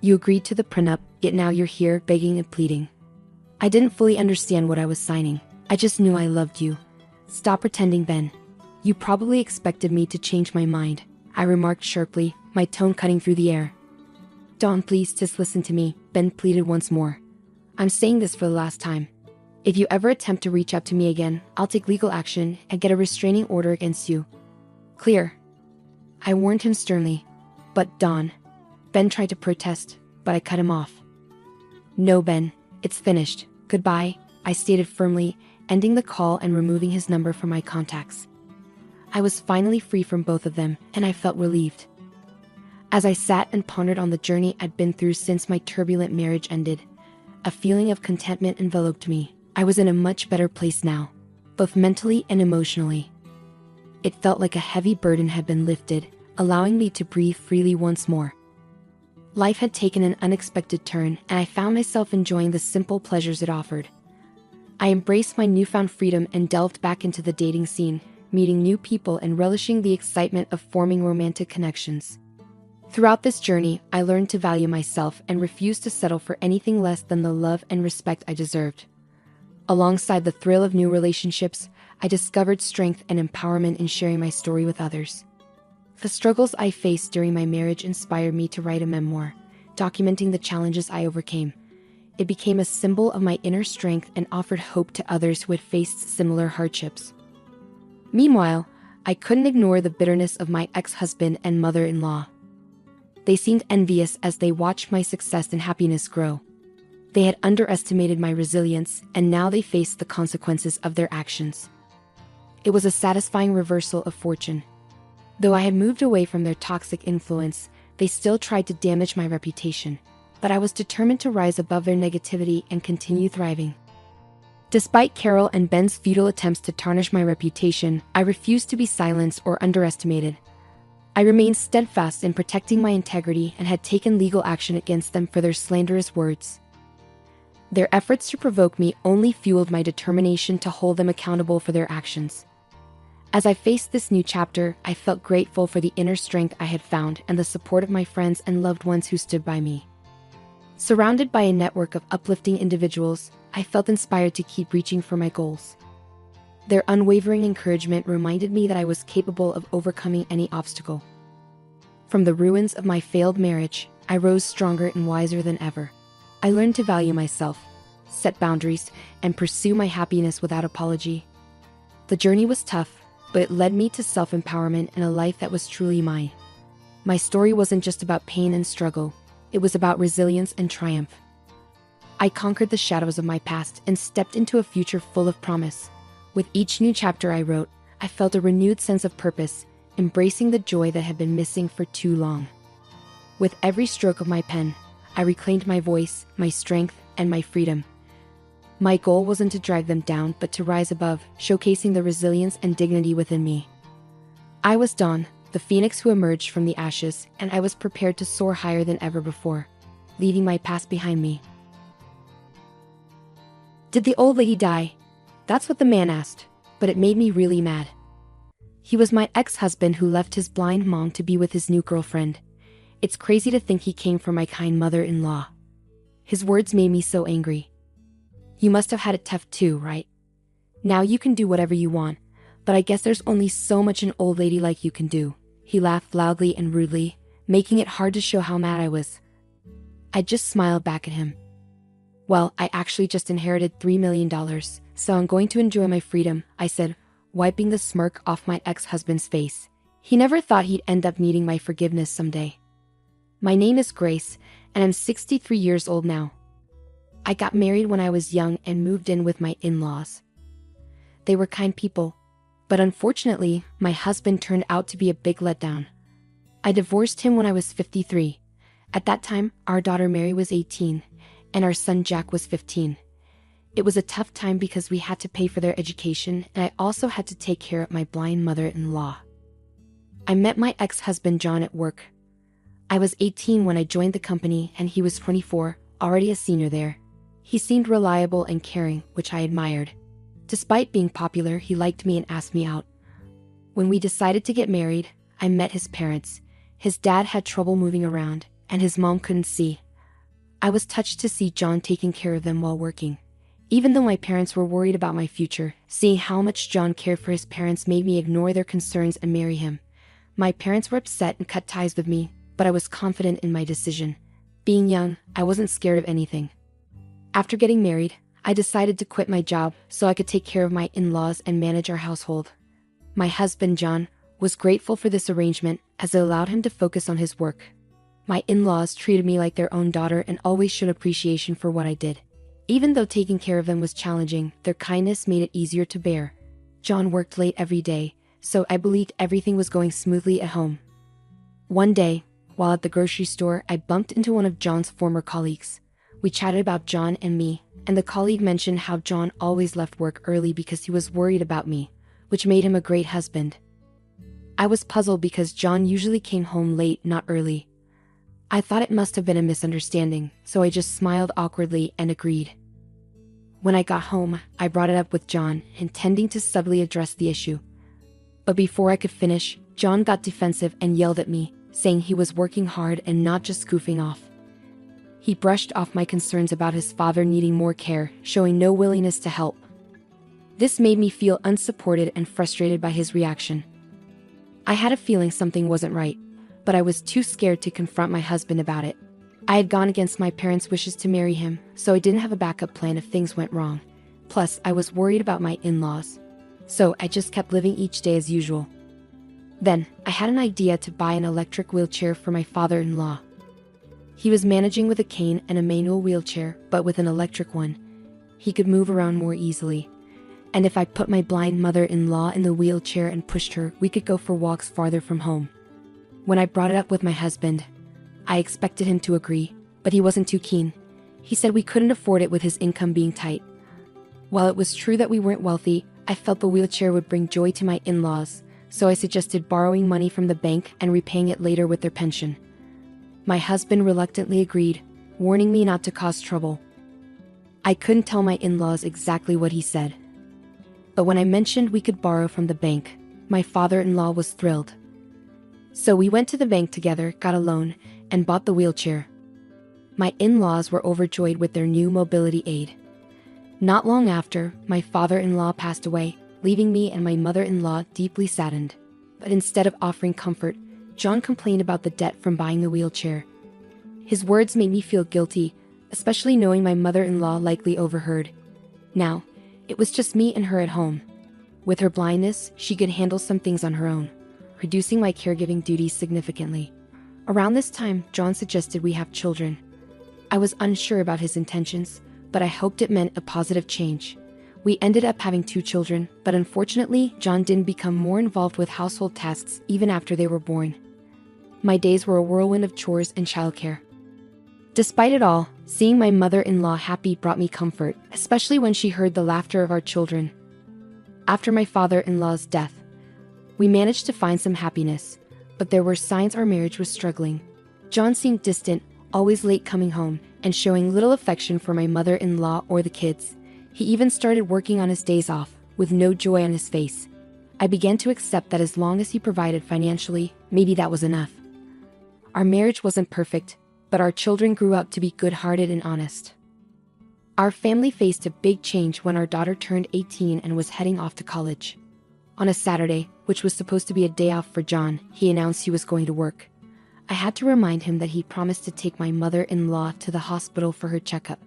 You agreed to the prenup, yet now you're here begging and pleading. I didn't fully understand what I was signing. I just knew I loved you. Stop pretending, Ben. You probably expected me to change my mind, I remarked sharply, my tone cutting through the air. Dawn, please just listen to me, Ben pleaded once more. I'm saying this for the last time. If you ever attempt to reach out to me again, I'll take legal action and get a restraining order against you. Clear? I warned him sternly. But Dawn. Ben tried to protest, but I cut him off. No, Ben, it's finished. Goodbye, I stated firmly, ending the call and removing his number from my contacts. I was finally free from both of them, and I felt relieved. As I sat and pondered on the journey I'd been through since my turbulent marriage ended, a feeling of contentment enveloped me. I was in a much better place now, both mentally and emotionally. It felt like a heavy burden had been lifted, allowing me to breathe freely once more. Life had taken an unexpected turn, and I found myself enjoying the simple pleasures it offered. I embraced my newfound freedom and delved back into the dating scene, meeting new people and relishing the excitement of forming romantic connections. Throughout this journey, I learned to value myself and refused to settle for anything less than the love and respect I deserved. Alongside the thrill of new relationships, I discovered strength and empowerment in sharing my story with others. The struggles I faced during my marriage inspired me to write a memoir, documenting the challenges I overcame. It became a symbol of my inner strength and offered hope to others who had faced similar hardships. Meanwhile, I couldn't ignore the bitterness of my ex-husband and mother-in-law. They seemed envious as they watched my success and happiness grow. They had underestimated my resilience, and now they faced the consequences of their actions. It was a satisfying reversal of fortune. Though I had moved away from their toxic influence, they still tried to damage my reputation, but I was determined to rise above their negativity and continue thriving. Despite Carol and Ben's futile attempts to tarnish my reputation, I refused to be silenced or underestimated. I remained steadfast in protecting my integrity and had taken legal action against them for their slanderous words. Their efforts to provoke me only fueled my determination to hold them accountable for their actions. As I faced this new chapter, I felt grateful for the inner strength I had found and the support of my friends and loved ones who stood by me. Surrounded by a network of uplifting individuals, I felt inspired to keep reaching for my goals. Their unwavering encouragement reminded me that I was capable of overcoming any obstacle. From the ruins of my failed marriage, I rose stronger and wiser than ever. I learned to value myself, set boundaries, and pursue my happiness without apology. The journey was tough, but it led me to self-empowerment and a life that was truly mine. My story wasn't just about pain and struggle, it was about resilience and triumph. I conquered the shadows of my past and stepped into a future full of promise. With each new chapter I wrote, I felt a renewed sense of purpose, embracing the joy that had been missing for too long. With every stroke of my pen, I reclaimed my voice, my strength, and my freedom. My goal wasn't to drag them down, but to rise above, showcasing the resilience and dignity within me. I was Dawn, the phoenix who emerged from the ashes, and I was prepared to soar higher than ever before, leaving my past behind me. Did the old lady die? That's what the man asked, but it made me really mad. He was my ex-husband who left his blind mom to be with his new girlfriend. It's crazy to think he came from my kind mother-in-law. His words made me so angry. You must have had it tough too, right? Now you can do whatever you want, but I guess there's only so much an old lady like you can do. He laughed loudly and rudely, making it hard to show how mad I was. I just smiled back at him. Well, I actually just inherited $3 million, so I'm going to enjoy my freedom, I said, wiping the smirk off my ex-husband's face. He never thought he'd end up needing my forgiveness someday. My name is Grace, and I'm 63 years old now. I got married when I was young and moved in with my in-laws. They were kind people, but unfortunately, my husband turned out to be a big letdown. I divorced him when I was 53. At that time, our daughter Mary was 18, and our son Jack was 15. It was a tough time because we had to pay for their education, and I also had to take care of my blind mother-in-law. I met my ex-husband John at work. I was 18 when I joined the company, and he was 24, already a senior there. He seemed reliable and caring, which I admired. Despite being popular, he liked me and asked me out. When we decided to get married, I met his parents. His dad had trouble moving around, and his mom couldn't see. I was touched to see John taking care of them while working. Even though my parents were worried about my future, seeing how much John cared for his parents made me ignore their concerns and marry him. My parents were upset and cut ties with me, but I was confident in my decision. Being young, I wasn't scared of anything. After getting married, I decided to quit my job so I could take care of my in-laws and manage our household. My husband, John, was grateful for this arrangement as it allowed him to focus on his work. My in-laws treated me like their own daughter and always showed appreciation for what I did. Even though taking care of them was challenging, their kindness made it easier to bear. John worked late every day, so I believed everything was going smoothly at home. One day, while at the grocery store, I bumped into one of John's former colleagues. We chatted about John and me, and the colleague mentioned how John always left work early because he was worried about me, which made him a great husband. I was puzzled because John usually came home late, not early. I thought it must have been a misunderstanding, so I just smiled awkwardly and agreed. When I got home, I brought it up with John, intending to subtly address the issue. But before I could finish, John got defensive and yelled at me, saying he was working hard and not just goofing off. He brushed off my concerns about his father needing more care, showing no willingness to help. This made me feel unsupported and frustrated by his reaction. I had a feeling something wasn't right, but I was too scared to confront my husband about it. I had gone against my parents' wishes to marry him, so I didn't have a backup plan if things went wrong. Plus, I was worried about my in-laws. So I just kept living each day as usual. Then, I had an idea to buy an electric wheelchair for my father-in-law. He was managing with a cane and a manual wheelchair, but with an electric one. He could move around more easily. And if I put my blind mother-in-law in the wheelchair and pushed her, we could go for walks farther from home. When I brought it up with my husband, I expected him to agree, but he wasn't too keen. He said we couldn't afford it with his income being tight. While it was true that we weren't wealthy, I felt the wheelchair would bring joy to my in-laws, so I suggested borrowing money from the bank and repaying it later with their pension. My husband reluctantly agreed, warning me not to cause trouble. I couldn't tell my in-laws exactly what he said. But when I mentioned we could borrow from the bank, my father-in-law was thrilled. So we went to the bank together, got a loan, and bought the wheelchair. My in-laws were overjoyed with their new mobility aid. Not long after, my father-in-law passed away, leaving me and my mother-in-law deeply saddened. But instead of offering comfort, John complained about the debt from buying the wheelchair. His words made me feel guilty, especially knowing my mother-in-law likely overheard. Now, it was just me and her at home. With her blindness, she could handle some things on her own, reducing my caregiving duties significantly. Around this time, John suggested we have children. I was unsure about his intentions, but I hoped it meant a positive change. We ended up having 2 children, but unfortunately, John didn't become more involved with household tasks even after they were born. My days were a whirlwind of chores and childcare. Despite it all, seeing my mother-in-law happy brought me comfort, especially when she heard the laughter of our children. After my father-in-law's death, we managed to find some happiness, but there were signs our marriage was struggling. John seemed distant, always late coming home, and showing little affection for my mother-in-law or the kids. He even started working on his days off, with no joy on his face. I began to accept that as long as he provided financially, maybe that was enough. Our marriage wasn't perfect, but our children grew up to be good-hearted and honest. Our family faced a big change when our daughter turned 18 and was heading off to college. On a Saturday, which was supposed to be a day off for John, he announced he was going to work. I had to remind him that he promised to take my mother-in-law to the hospital for her checkup.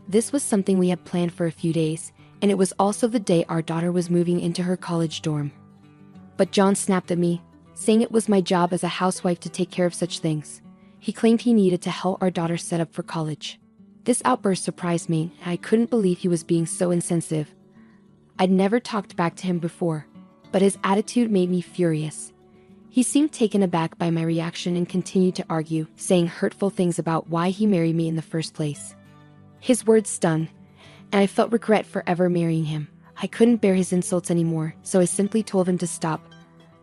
This was something we had planned for a few days, and it was also the day our daughter was moving into her college dorm. But John snapped at me, saying it was my job as a housewife to take care of such things. He claimed he needed to help our daughter set up for college. This outburst surprised me, and I couldn't believe he was being so insensitive. I'd never talked back to him before, but his attitude made me furious. He seemed taken aback by my reaction and continued to argue, saying hurtful things about why he married me in the first place. His words stung, and I felt regret for ever marrying him. I couldn't bear his insults anymore, so I simply told him to stop.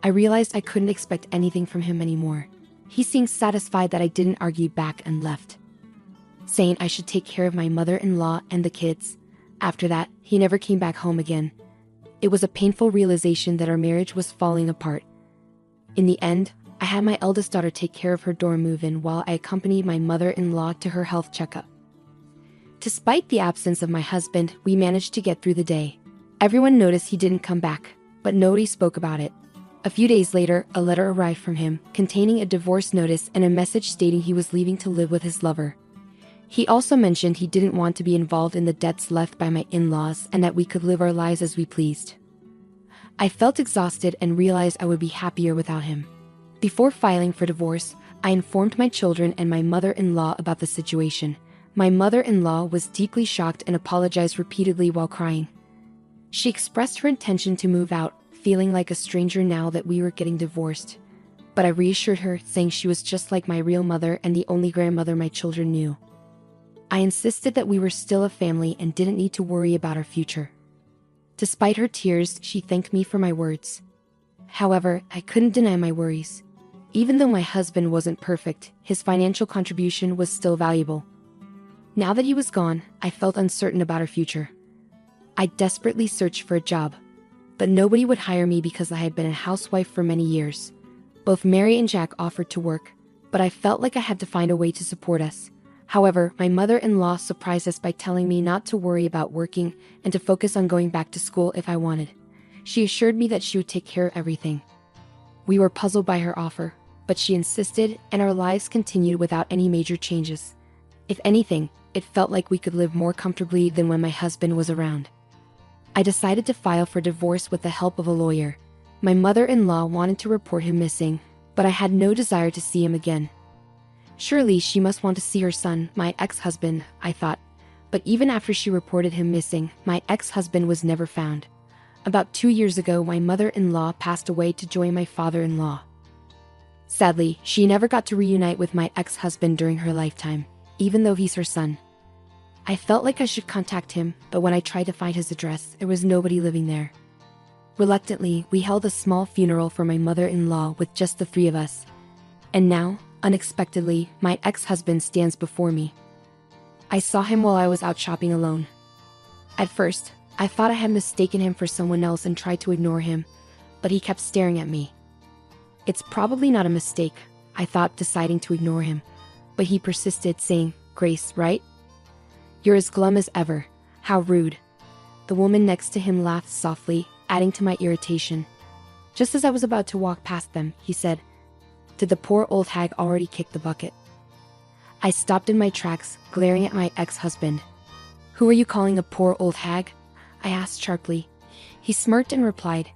I realized I couldn't expect anything from him anymore. He seemed satisfied that I didn't argue back and left, saying I should take care of my mother-in-law and the kids. After that, he never came back home again. It was a painful realization that our marriage was falling apart. In the end, I had my eldest daughter take care of her dorm move-in while I accompanied my mother-in-law to her health checkup. Despite the absence of my husband, we managed to get through the day. Everyone noticed he didn't come back, but nobody spoke about it. A few days later, a letter arrived from him, containing a divorce notice and a message stating he was leaving to live with his lover. He also mentioned he didn't want to be involved in the debts left by my in-laws and that we could live our lives as we pleased. I felt exhausted and realized I would be happier without him. Before filing for divorce, I informed my children and my mother-in-law about the situation. My mother-in-law was deeply shocked and apologized repeatedly while crying. She expressed her intention to move out, feeling like a stranger now that we were getting divorced. But I reassured her, saying she was just like my real mother and the only grandmother my children knew. I insisted that we were still a family and didn't need to worry about our future. Despite her tears, she thanked me for my words. However, I couldn't deny my worries. Even though my husband wasn't perfect, his financial contribution was still valuable. Now that he was gone, I felt uncertain about our future. I desperately searched for a job, but nobody would hire me because I had been a housewife for many years. Both Mary and Jack offered to work, but I felt like I had to find a way to support us. However, my mother-in-law surprised us by telling me not to worry about working and to focus on going back to school if I wanted. She assured me that she would take care of everything. We were puzzled by her offer, but she insisted, and our lives continued without any major changes. If anything, it felt like we could live more comfortably than when my husband was around. I decided to file for divorce with the help of a lawyer. My mother-in-law wanted to report him missing, but I had no desire to see him again. Surely she must want to see her son, my ex-husband, I thought. But even after she reported him missing, my ex-husband was never found. About 2 years ago, my mother-in-law passed away to join my father-in-law. Sadly, she never got to reunite with my ex-husband during her lifetime, even though he's her son. I felt like I should contact him, but when I tried to find his address, there was nobody living there. Reluctantly, we held a small funeral for my mother-in-law with just the 3 of us. And now, unexpectedly, my ex-husband stands before me. I saw him while I was out shopping alone. At first, I thought I had mistaken him for someone else and tried to ignore him, but he kept staring at me. It's probably not a mistake, I thought, deciding to ignore him, but he persisted, saying, "Grace, right? You're as glum as ever. How rude." The woman next to him laughed softly, adding to my irritation. Just as I was about to walk past them, he said, "Did the poor old hag already kick the bucket?" I stopped in my tracks, glaring at my ex-husband. "Who are you calling a poor old hag?" I asked sharply. He smirked and replied,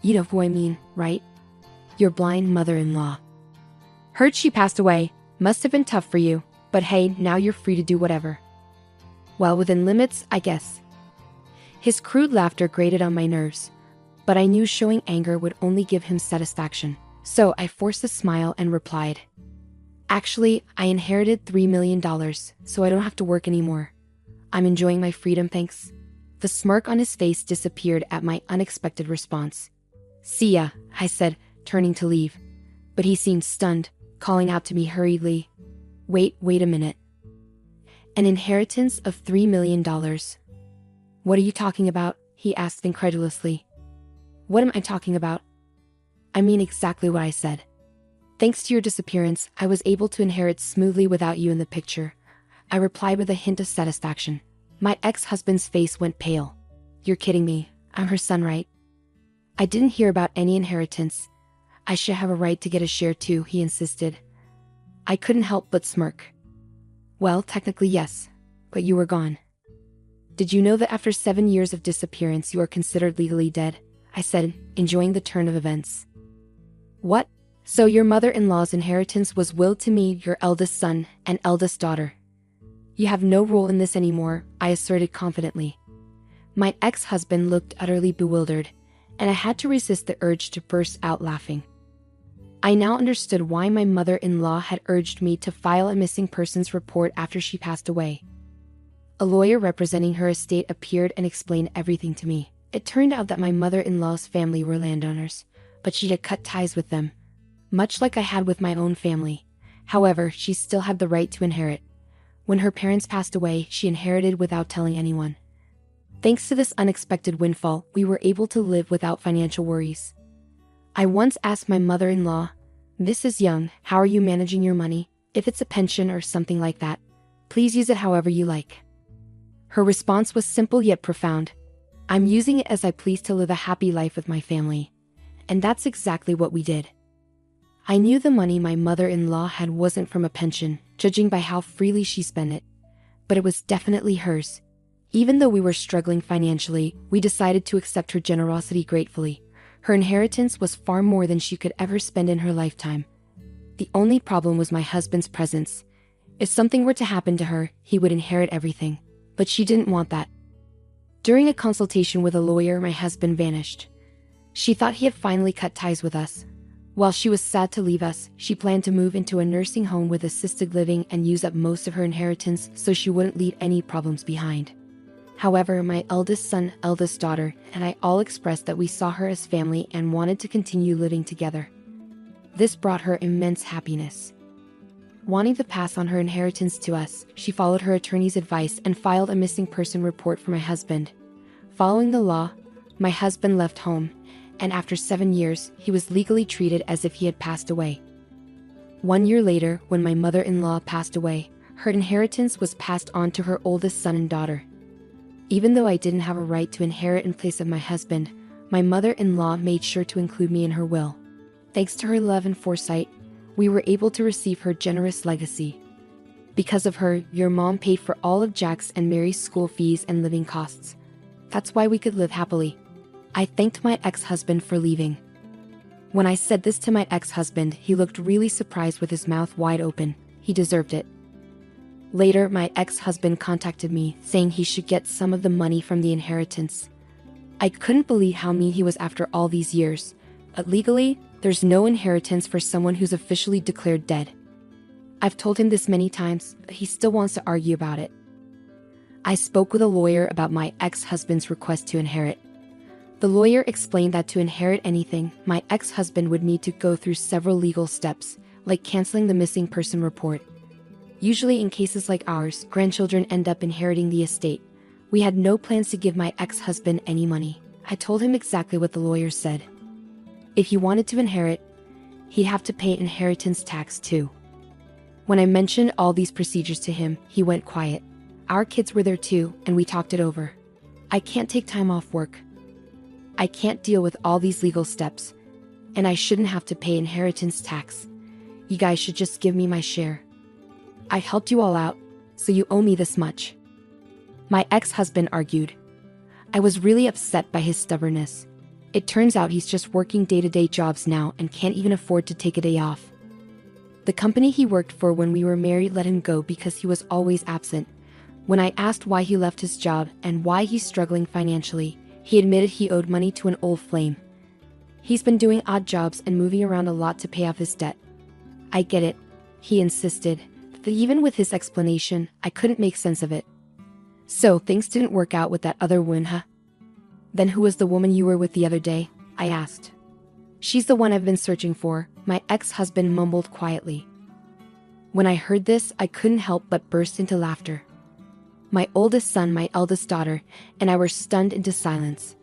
"You know who I mean, right? Your blind mother-in-law. Heard she passed away. Must have been tough for you, but hey, now you're free to do whatever." Well, within limits, I guess. His crude laughter grated on my nerves, but I knew showing anger would only give him satisfaction. So I forced a smile and replied, "Actually, I inherited $3 million, so I don't have to work anymore. I'm enjoying my freedom, thanks." The smirk on his face disappeared at my unexpected response. "See ya," I said, turning to leave. But he seemed stunned, calling out to me hurriedly, Wait a minute. An inheritance of $3 million. What are you talking about?" he asked incredulously. "What am I talking about?" "I mean exactly what I said. Thanks to your disappearance, I was able to inherit smoothly without you in the picture," I replied with a hint of satisfaction. My ex-husband's face went pale. "You're kidding me. I'm her son, right?" "I didn't hear about any inheritance. I should have a right to get a share too," he insisted. I couldn't help but smirk. "Well, technically yes, but you were gone." "Did you know that after 7 years of disappearance you are considered legally dead?" I said, enjoying the turn of events. "What? So your mother-in-law's inheritance was willed to me, your eldest son and eldest daughter?" "You have no role in this anymore," I asserted confidently. My ex-husband looked utterly bewildered, and I had to resist the urge to burst out laughing. I now understood why my mother-in-law had urged me to file a missing persons report after she passed away. A lawyer representing her estate appeared and explained everything to me. It turned out that my mother-in-law's family were landowners, but she had cut ties with them, much like I had with my own family. However, she still had the right to inherit. When her parents passed away, she inherited without telling anyone. Thanks to this unexpected windfall, we were able to live without financial worries. I once asked my mother-in-law, "Mrs. Young, how are you managing your money? If it's a pension or something like that, please use it however you like." Her response was simple yet profound. "I'm using it as I please to live a happy life with my family." And that's exactly what we did. I knew the money my mother-in-law had wasn't from a pension, judging by how freely she spent it, but it was definitely hers. Even though we were struggling financially, we decided to accept her generosity gratefully. Her inheritance was far more than she could ever spend in her lifetime. The only problem was my husband's presence. If something were to happen to her, he would inherit everything. But she didn't want that. During a consultation with a lawyer, my husband vanished. She thought he had finally cut ties with us. While she was sad to leave us, she planned to move into a nursing home with assisted living and use up most of her inheritance so she wouldn't leave any problems behind. However, my eldest son, eldest daughter, and I all expressed that we saw her as family and wanted to continue living together. This brought her immense happiness. Wanting to pass on her inheritance to us, she followed her attorney's advice and filed a missing person report for my husband. Following the law, my husband left home, and after 7 years, he was legally treated as if he had passed away. 1 year later, when my mother-in-law passed away, her inheritance was passed on to her oldest son and daughter. Even though I didn't have a right to inherit in place of my husband, my mother-in-law made sure to include me in her will. Thanks to her love and foresight, we were able to receive her generous legacy. Because of her, your mom paid for all of Jack's and Mary's school fees and living costs. That's why we could live happily. I thanked my ex-husband for leaving. When I said this to my ex-husband, he looked really surprised with his mouth wide open. He deserved it. Later, my ex-husband contacted me, saying he should get some of the money from the inheritance. I couldn't believe how mean he was after all these years. But legally, there's no inheritance for someone who's officially declared dead. I've told him this many times, but he still wants to argue about it. I spoke with a lawyer about my ex-husband's request to inherit. The lawyer explained that to inherit anything, my ex-husband would need to go through several legal steps, like canceling the missing person report. Usually in cases like ours, grandchildren end up inheriting the estate. We had no plans to give my ex-husband any money. I told him exactly what the lawyer said. If he wanted to inherit, he'd have to pay inheritance tax too. When I mentioned all these procedures to him, he went quiet. Our kids were there too, and we talked it over. I can't take time off work. I can't deal with all these legal steps, and I shouldn't have to pay inheritance tax. You guys should just give me my share. I helped you all out, so you owe me this much. My ex-husband argued. I was really upset by his stubbornness. It turns out he's just working day-to-day jobs now and can't even afford to take a day off. The company he worked for when we were married let him go because he was always absent. When I asked why he left his job and why he's struggling financially, he admitted he owed money to an old flame. He's been doing odd jobs and moving around a lot to pay off his debt. I get it, he insisted, but even with his explanation, I couldn't make sense of it. So things didn't work out with that other woman, huh? Then who was the woman you were with the other day? I asked. She's the one I've been searching for, my ex-husband mumbled quietly. When I heard this, I couldn't help but burst into laughter. My oldest son, my eldest daughter, and I were stunned into silence.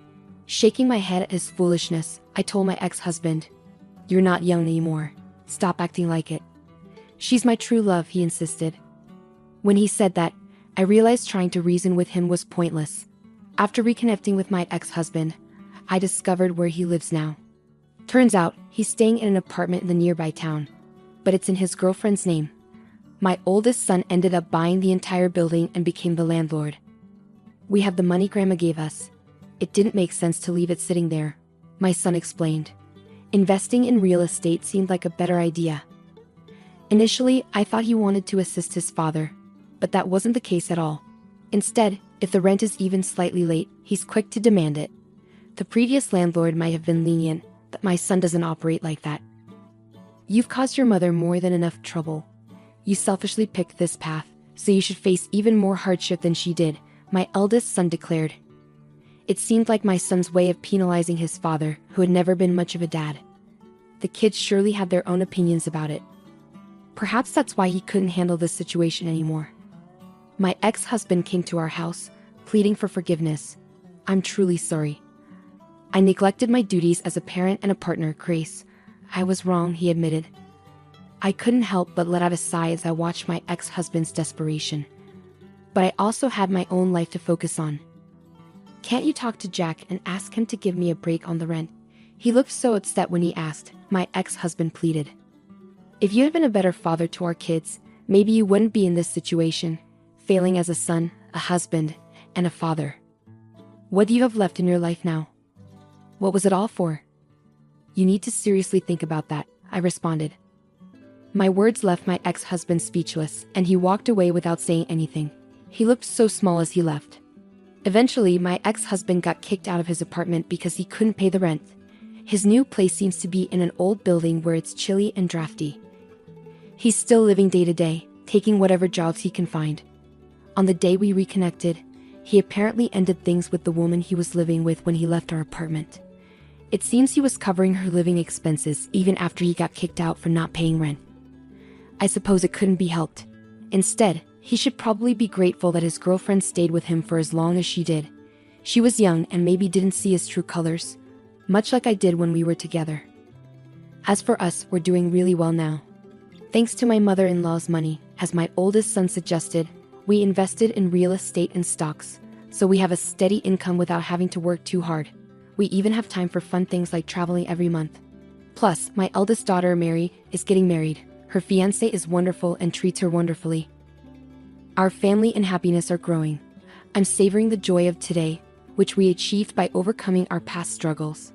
Shaking my head at his foolishness, I told my ex-husband, "You're not young anymore. Stop acting like it." "She's my true love," he insisted. When he said that, I realized trying to reason with him was pointless. After reconnecting with my ex-husband, I discovered where he lives now. Turns out, he's staying in an apartment in the nearby town, but it's in his girlfriend's name. My oldest son ended up buying the entire building and became the landlord. "We have the money Grandma gave us. It didn't make sense to leave it sitting there," my son explained. Investing in real estate seemed like a better idea. Initially, I thought he wanted to assist his father, but that wasn't the case at all. Instead, if the rent is even slightly late, he's quick to demand it. The previous landlord might have been lenient, but my son doesn't operate like that. "You've caused your mother more than enough trouble. You selfishly picked this path, so you should face even more hardship than she did," my eldest son declared. It seemed like my son's way of penalizing his father, who had never been much of a dad. The kids surely had their own opinions about it. Perhaps that's why he couldn't handle this situation anymore. My ex-husband came to our house, pleading for forgiveness. "I'm truly sorry. I neglected my duties as a parent and a partner, Grace. I was wrong," he admitted. I couldn't help but let out a sigh as I watched my ex-husband's desperation. But I also had my own life to focus on. "Can't you talk to Jack and ask him to give me a break on the rent?" He looked so upset when he asked, my ex-husband pleaded. "If you had been a better father to our kids, maybe you wouldn't be in this situation, failing as a son, a husband, and a father. What do you have left in your life now? What was it all for?" "You need to seriously think about that," I responded. My words left my ex-husband speechless, and he walked away without saying anything. He looked so small as he left. Eventually, my ex-husband got kicked out of his apartment because he couldn't pay the rent. His new place seems to be in an old building where it's chilly and drafty. He's still living day to day, taking whatever jobs he can find. On the day we reconnected, he apparently ended things with the woman he was living with when he left our apartment. It seems he was covering her living expenses even after he got kicked out for not paying rent. I suppose it couldn't be helped. Instead, he should probably be grateful that his girlfriend stayed with him for as long as she did. She was young and maybe didn't see his true colors, much like I did when we were together. As for us, we're doing really well now. Thanks to my mother-in-law's money, as my oldest son suggested, we invested in real estate and stocks, so we have a steady income without having to work too hard. We even have time for fun things like traveling every month. Plus, my eldest daughter, Mary, is getting married. Her fiancé is wonderful and treats her wonderfully. Our family and happiness are growing. I'm savoring the joy of today, which we achieved by overcoming our past struggles.